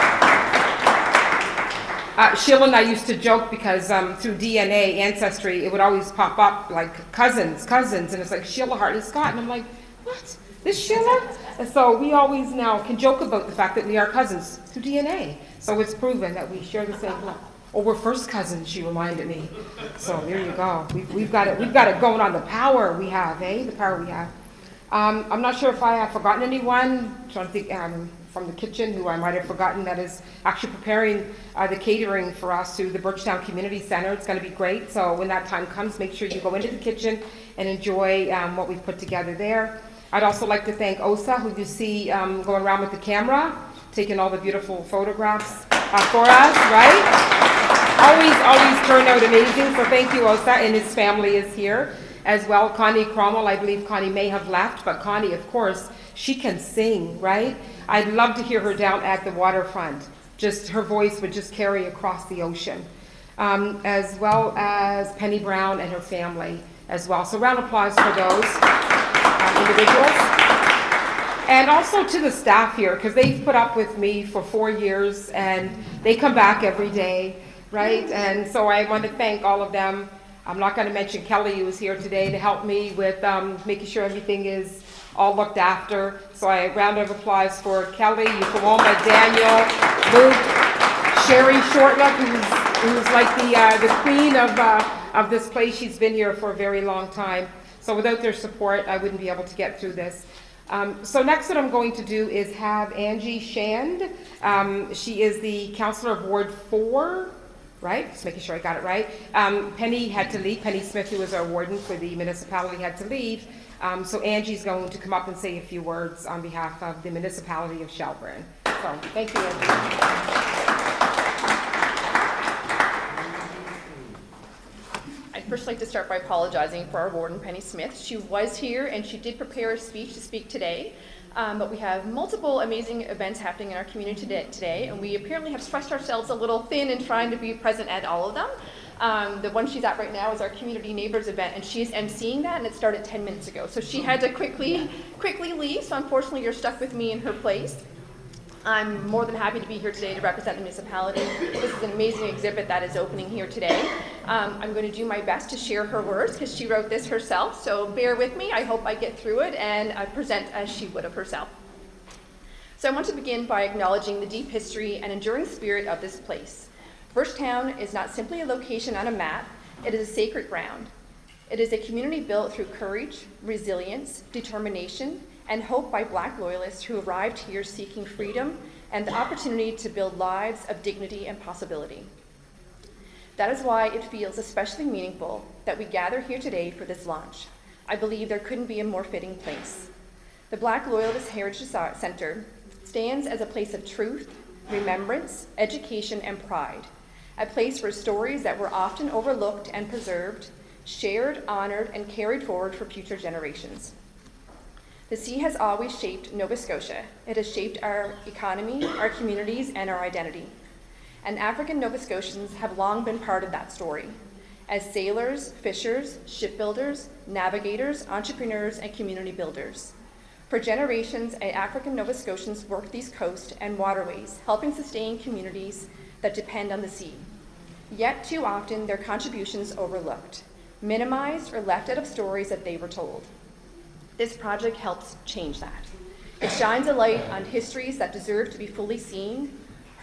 Sheila and I used to joke because through DNA, ancestry, it would always pop up like cousins, and it's like Sheila Hartley Scott, and I'm like, what? This Sheila? And so we always now can joke about the fact that we are cousins through DNA. So it's proven that we share the same blood. Oh, we're first cousins, she reminded me. So there you go. We've got it going on, the power we have, the power we have. I'm not sure if I have forgotten anyone. I'm trying to think from the kitchen who I might have forgotten that is actually preparing the catering for us to the Birchtown Community Center. It's going to be great. So when that time comes, make sure you go into the kitchen and enjoy what we've put together there. I'd also like to thank Osa, who you see going around with the camera, taking all the beautiful photographs for us, right? Always turn out amazing. So thank you, Osa, and his family is here as well. Connie Cromwell, I believe Connie may have left, but Connie, of course, she can sing, right? I'd love to hear her down at the waterfront. Just her voice would just carry across the ocean. As well as Penny Brown and her family as well. So round of applause for those individuals. And also to the staff here, because they've put up with me for 4 years and they come back every day, right? And so I want to thank all of them. I'm not going to mention Kelly, who is here today to help me with making sure everything is all looked after. So a round of applause for Kelly, Euphemoma, Daniel, Luke, Sherry Shortliff, who's like the queen of this place. She's been here for a very long time. So without their support, I wouldn't be able to get through this. So next what I'm going to do is have Angie Shand. She is the Councillor of Ward 4. Right, just making sure I got it right. Penny had to leave. Penny Smith, who was our warden for the municipality, had to leave. So Angie's going to come up and say a few words on behalf of the municipality of Shelburne. So thank you, Angie. I'd first like to start by apologizing for our warden, Penny Smith. She was here and she did prepare a speech to speak today. But we have multiple amazing events happening in our community today, and we apparently have stretched ourselves a little thin in trying to be present at all of them. The one she's at right now is our Community Neighbors event, and she's emceeing that, and it started 10 minutes ago. So she had to quickly leave, so unfortunately you're stuck with me in her place. I'm more than happy to be here today to represent the municipality. This is an amazing exhibit that is opening here today. I'm going to do my best to share her words because she wrote this herself, so bear with me. I hope I get through it and I present as she would of herself. So I want to begin by acknowledging the deep history and enduring spirit of this place. Birchtown is not simply a location on a map, it is a sacred ground. It is a community built through courage, resilience, determination, and hope by Black Loyalists who arrived here seeking freedom and the opportunity to build lives of dignity and possibility. That is why it feels especially meaningful that we gather here today for this launch. I believe there couldn't be a more fitting place. The Black Loyalist Heritage Center stands as a place of truth, remembrance, education, and pride, a place where stories that were often overlooked and preserved, shared, honored, and carried forward for future generations. The sea has always shaped Nova Scotia. It has shaped our economy, our communities, and our identity. And African Nova Scotians have long been part of that story. As sailors, fishers, shipbuilders, navigators, entrepreneurs, and community builders. For generations, African Nova Scotians worked these coasts and waterways, helping sustain communities that depend on the sea. Yet too often, their contributions overlooked, minimized, or left out of stories that they were told. This project helps change that. It shines a light on histories that deserve to be fully seen,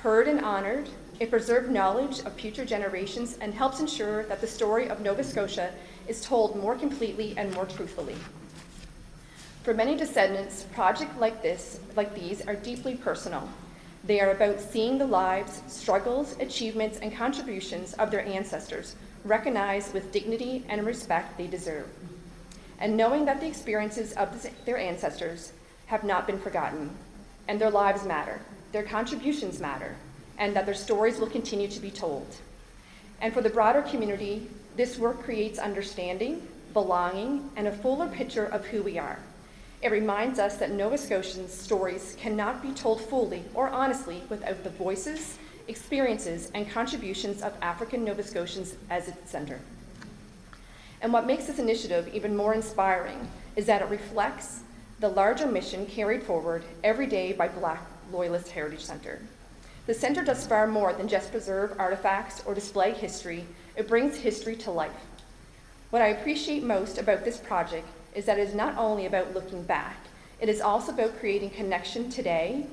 heard, and honored. It preserves knowledge of future generations and helps ensure that the story of Nova Scotia is told more completely and more truthfully. For many descendants, projects like these are deeply personal. They are about seeing the lives, struggles, achievements, and contributions of their ancestors recognized with dignity and respect they deserve. And knowing that the experiences of their ancestors have not been forgotten, and their lives matter, their contributions matter, and that their stories will continue to be told. And for the broader community, this work creates understanding, belonging, and a fuller picture of who we are. It reminds us that Nova Scotians' stories cannot be told fully or honestly without the voices, experiences, and contributions of African Nova Scotians as its center. And what makes this initiative even more inspiring is that it reflects the larger mission carried forward every day by Black Loyalist Heritage Center. The center does far more than just preserve artifacts or display history. It brings history to life. What I appreciate most about this project is that it is not only about looking back, it is also about creating connection today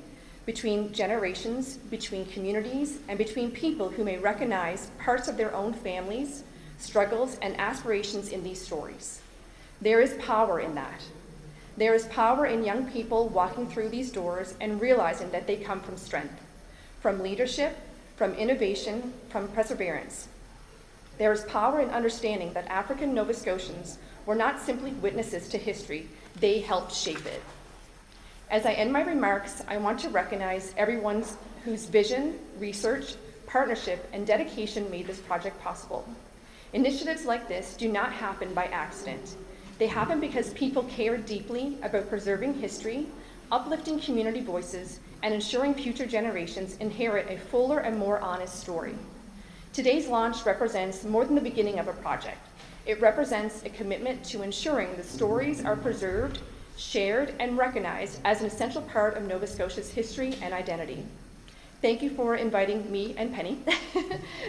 between generations, between communities, and between people who may recognize parts of their own families, struggles, and aspirations in these stories. There is power in that. There is power in young people walking through these doors and realizing that they come from strength, from leadership, from innovation, from perseverance. There is power in understanding that African Nova Scotians were not simply witnesses to history, they helped shape it. As I end my remarks, I want to recognize everyone whose vision, research, partnership, and dedication made this project possible. Initiatives like this do not happen by accident. They happen because people care deeply about preserving history, uplifting community voices, and ensuring future generations inherit a fuller and more honest story. Today's launch represents more than the beginning of a project. It represents a commitment to ensuring the stories are preserved, shared, and recognized as an essential part of Nova Scotia's history and identity. Thank you for inviting me and Penny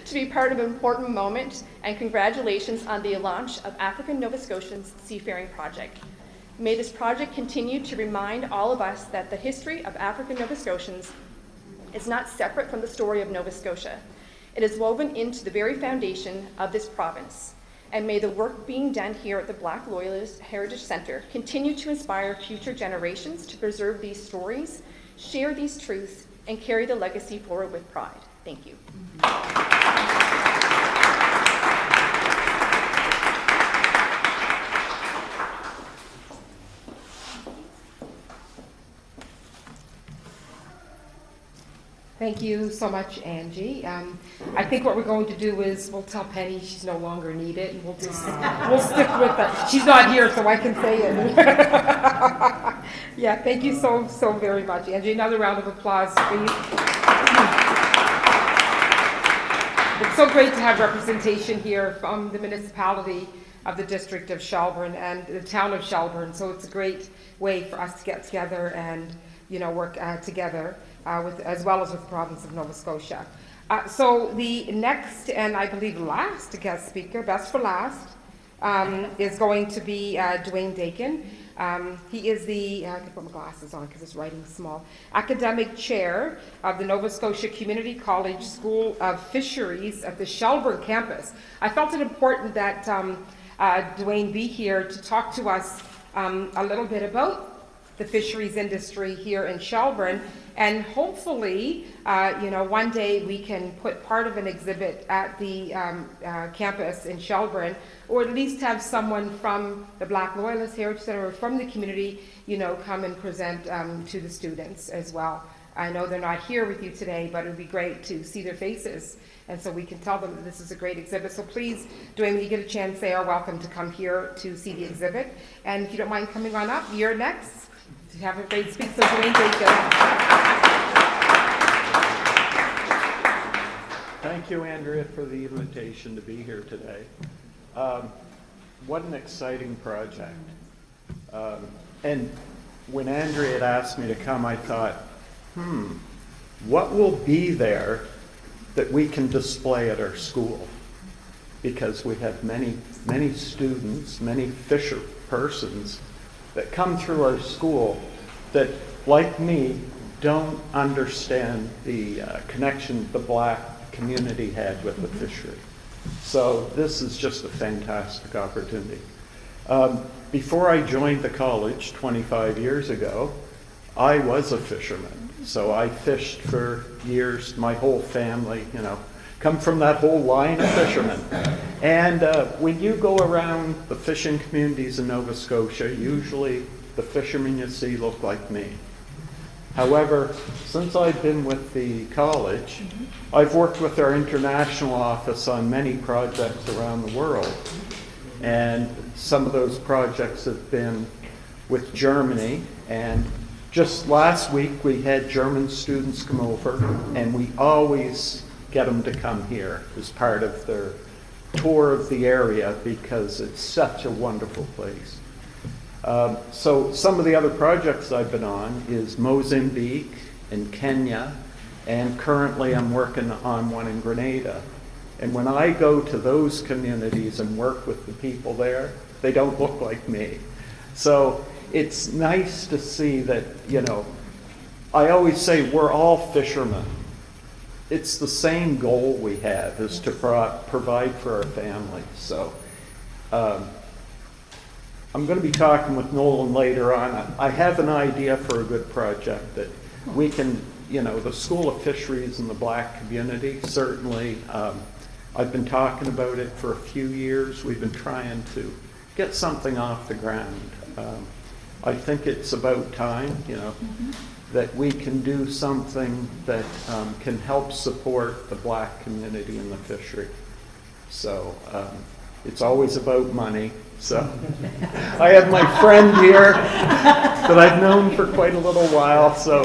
to be part of an important moment, and congratulations on the launch of African Nova Scotians Seafaring Project. May this project continue to remind all of us that the history of African Nova Scotians is not separate from the story of Nova Scotia. It is woven into the very foundation of this province. And may the work being done here at the Black Loyalist Heritage Centre continue to inspire future generations to preserve these stories, share these truths, and carry the legacy forward with pride. Thank you. Thank you so much, Angie. I think what we're going to do is we'll tell Penny she's no longer needed, and we'll stick with her. She's not here, so I can say it. Yeah, thank you so very much, Angie. Another round of applause, please. It's so great to have representation here from the municipality of the district of Shelburne and the town of Shelburne. So it's a great way for us to get together and work together. As well as with the province of Nova Scotia. So the next and I believe last guest speaker, best for last, is going to be Dwayne Dakin. He is the, I can put my glasses on because it's writing small, academic chair of the Nova Scotia Community College School of Fisheries at the Shelburne campus. I felt it important that Dwayne be here to talk to us a little bit about the fisheries industry here in Shelburne, and hopefully, one day we can put part of an exhibit at the campus in Shelburne, or at least have someone from the Black Loyalist Heritage Centre or from the community, come and present to the students as well. I know they're not here with you today, but it would be great to see their faces, and so we can tell them that this is a great exhibit. So please, Dwayne, when you get a chance, they are welcome to come here to see the exhibit. And if you don't mind coming on up, you're next. To have a great speak, so Dwayne Dakin. Thank you, Andrea, for the invitation to be here today. What an exciting project. And when Andrea had asked me to come, I thought, what will be there that we can display at our school? Because we have many students, many fisher persons that come through our school that, like me, don't understand the connection the Black community had with the fishery. So this is just a fantastic opportunity. Before I joined the college 25 years ago, I was a fisherman. So I fished for years, my whole family, come from that whole line of fishermen. And when you go around the fishing communities in Nova Scotia, usually the fishermen you see look like me. However, since I've been with the college, I've worked with our international office on many projects around the world. And some of those projects have been with Germany. And just last week, we had German students come over, and we always get them to come here as part of their tour of the area because it's such a wonderful place. So some of the other projects I've been on is Mozambique and Kenya, and currently I'm working on one in Grenada. And when I go to those communities and work with the people there, they don't look like me. So it's nice to see that, I always say we're all fishermen. It's the same goal we have, is to provide for our families. So I'm going to be talking with Nolan later on. I have an idea for a good project that we can, the School of Fisheries in the Black community, certainly. I've been talking about it for a few years. We've been trying to get something off the ground. I think it's about time, that we can do something that can help support the Black community in the fishery. So it's always about money. So I have my friend here that I've known for quite a little while. So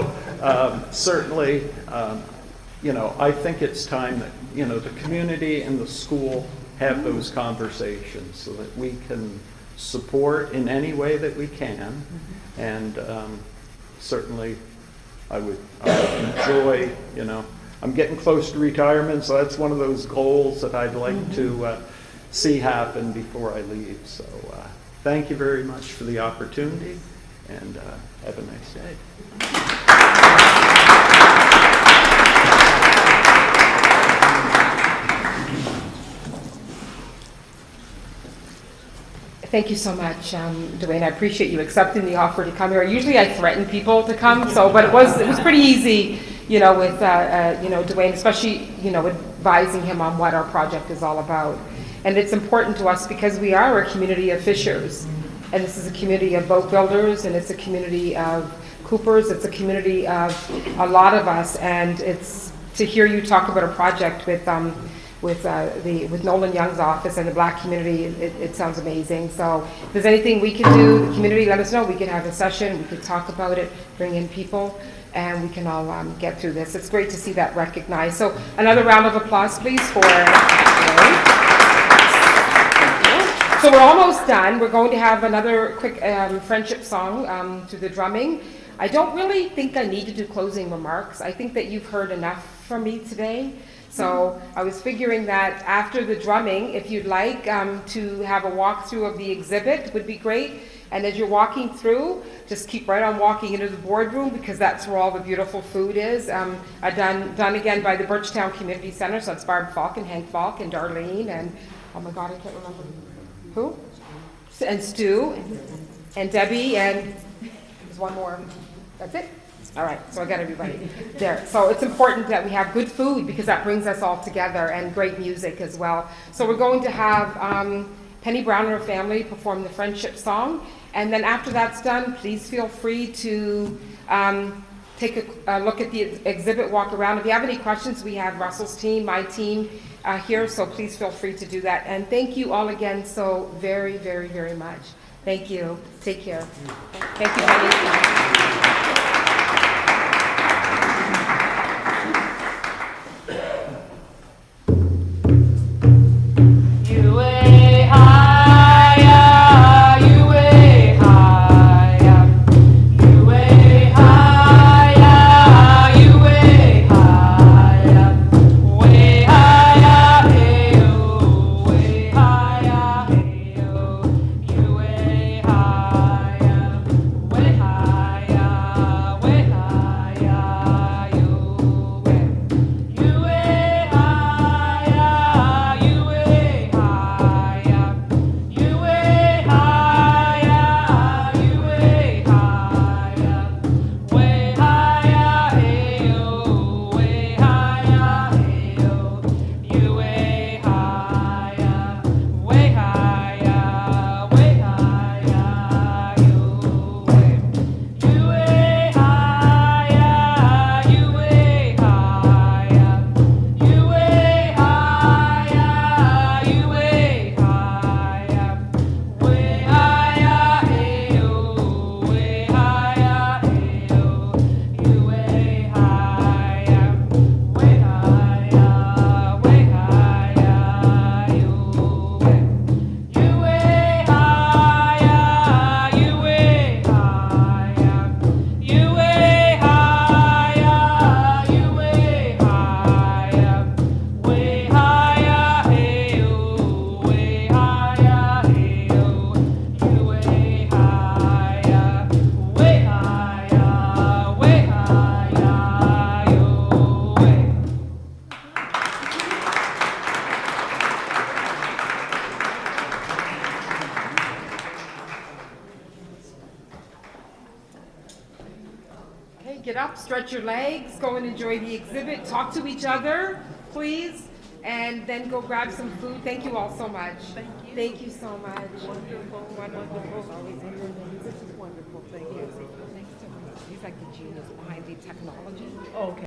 certainly, I think it's time that, the community and the school have those conversations so that we can support in any way that we can. And certainly I would enjoy, I'm getting close to retirement, so that's one of those goals that I'd like to see happen before I leave. So thank you very much for the opportunity, and have a nice day. Thank you so much, Dwayne. I appreciate you accepting the offer to come here. Usually I threaten people to come, but it was pretty easy, with Dwayne, especially, advising him on what our project is all about. And it's important to us because we are a community of fishers, and this is a community of boat builders, and it's a community of coopers. It's a community of a lot of us, and it's to hear you talk about a project with Nolan Young's office and the Black community. It sounds amazing. So if there's anything we can do, the community, let us know. We can have a session, we could talk about it, bring in people, and we can all get through this. It's great to see that recognized. So another round of applause, please, for Dwayne. So we're almost done. We're going to have another quick friendship song to the drumming. I don't really think I need to do closing remarks. I think that you've heard enough from me today. So I was figuring that after the drumming, if you'd like to have a walkthrough of the exhibit, would be great. And as you're walking through, just keep right on walking into the boardroom, because that's where all the beautiful food is. Done again by the Birchtown Community Center. So it's Barb Falk and Hank Falk and Darlene and, oh my God, I can't remember who? And Stu and Debbie, and there's one more. That's it? All right, so I got everybody there. So it's important that we have good food, because that brings us all together, and great music as well. So we're going to have Penny Brown and her family perform the friendship song. And then after that's done, please feel free to take a look at the exhibit, walk around. If you have any questions, we have Russell's team, my team here, so please feel free to do that. And thank you all again so very, very, very much. Thank you. Take care. Thank you, Penny. Way higher. up, stretch your legs, go and enjoy the exhibit, talk to each other, please, and then go grab some food. Thank you all so much. Thank you. Thank you so much. Wonderful, wonderful. This is wonderful, thank you. He's like the genius behind the technology. Okay.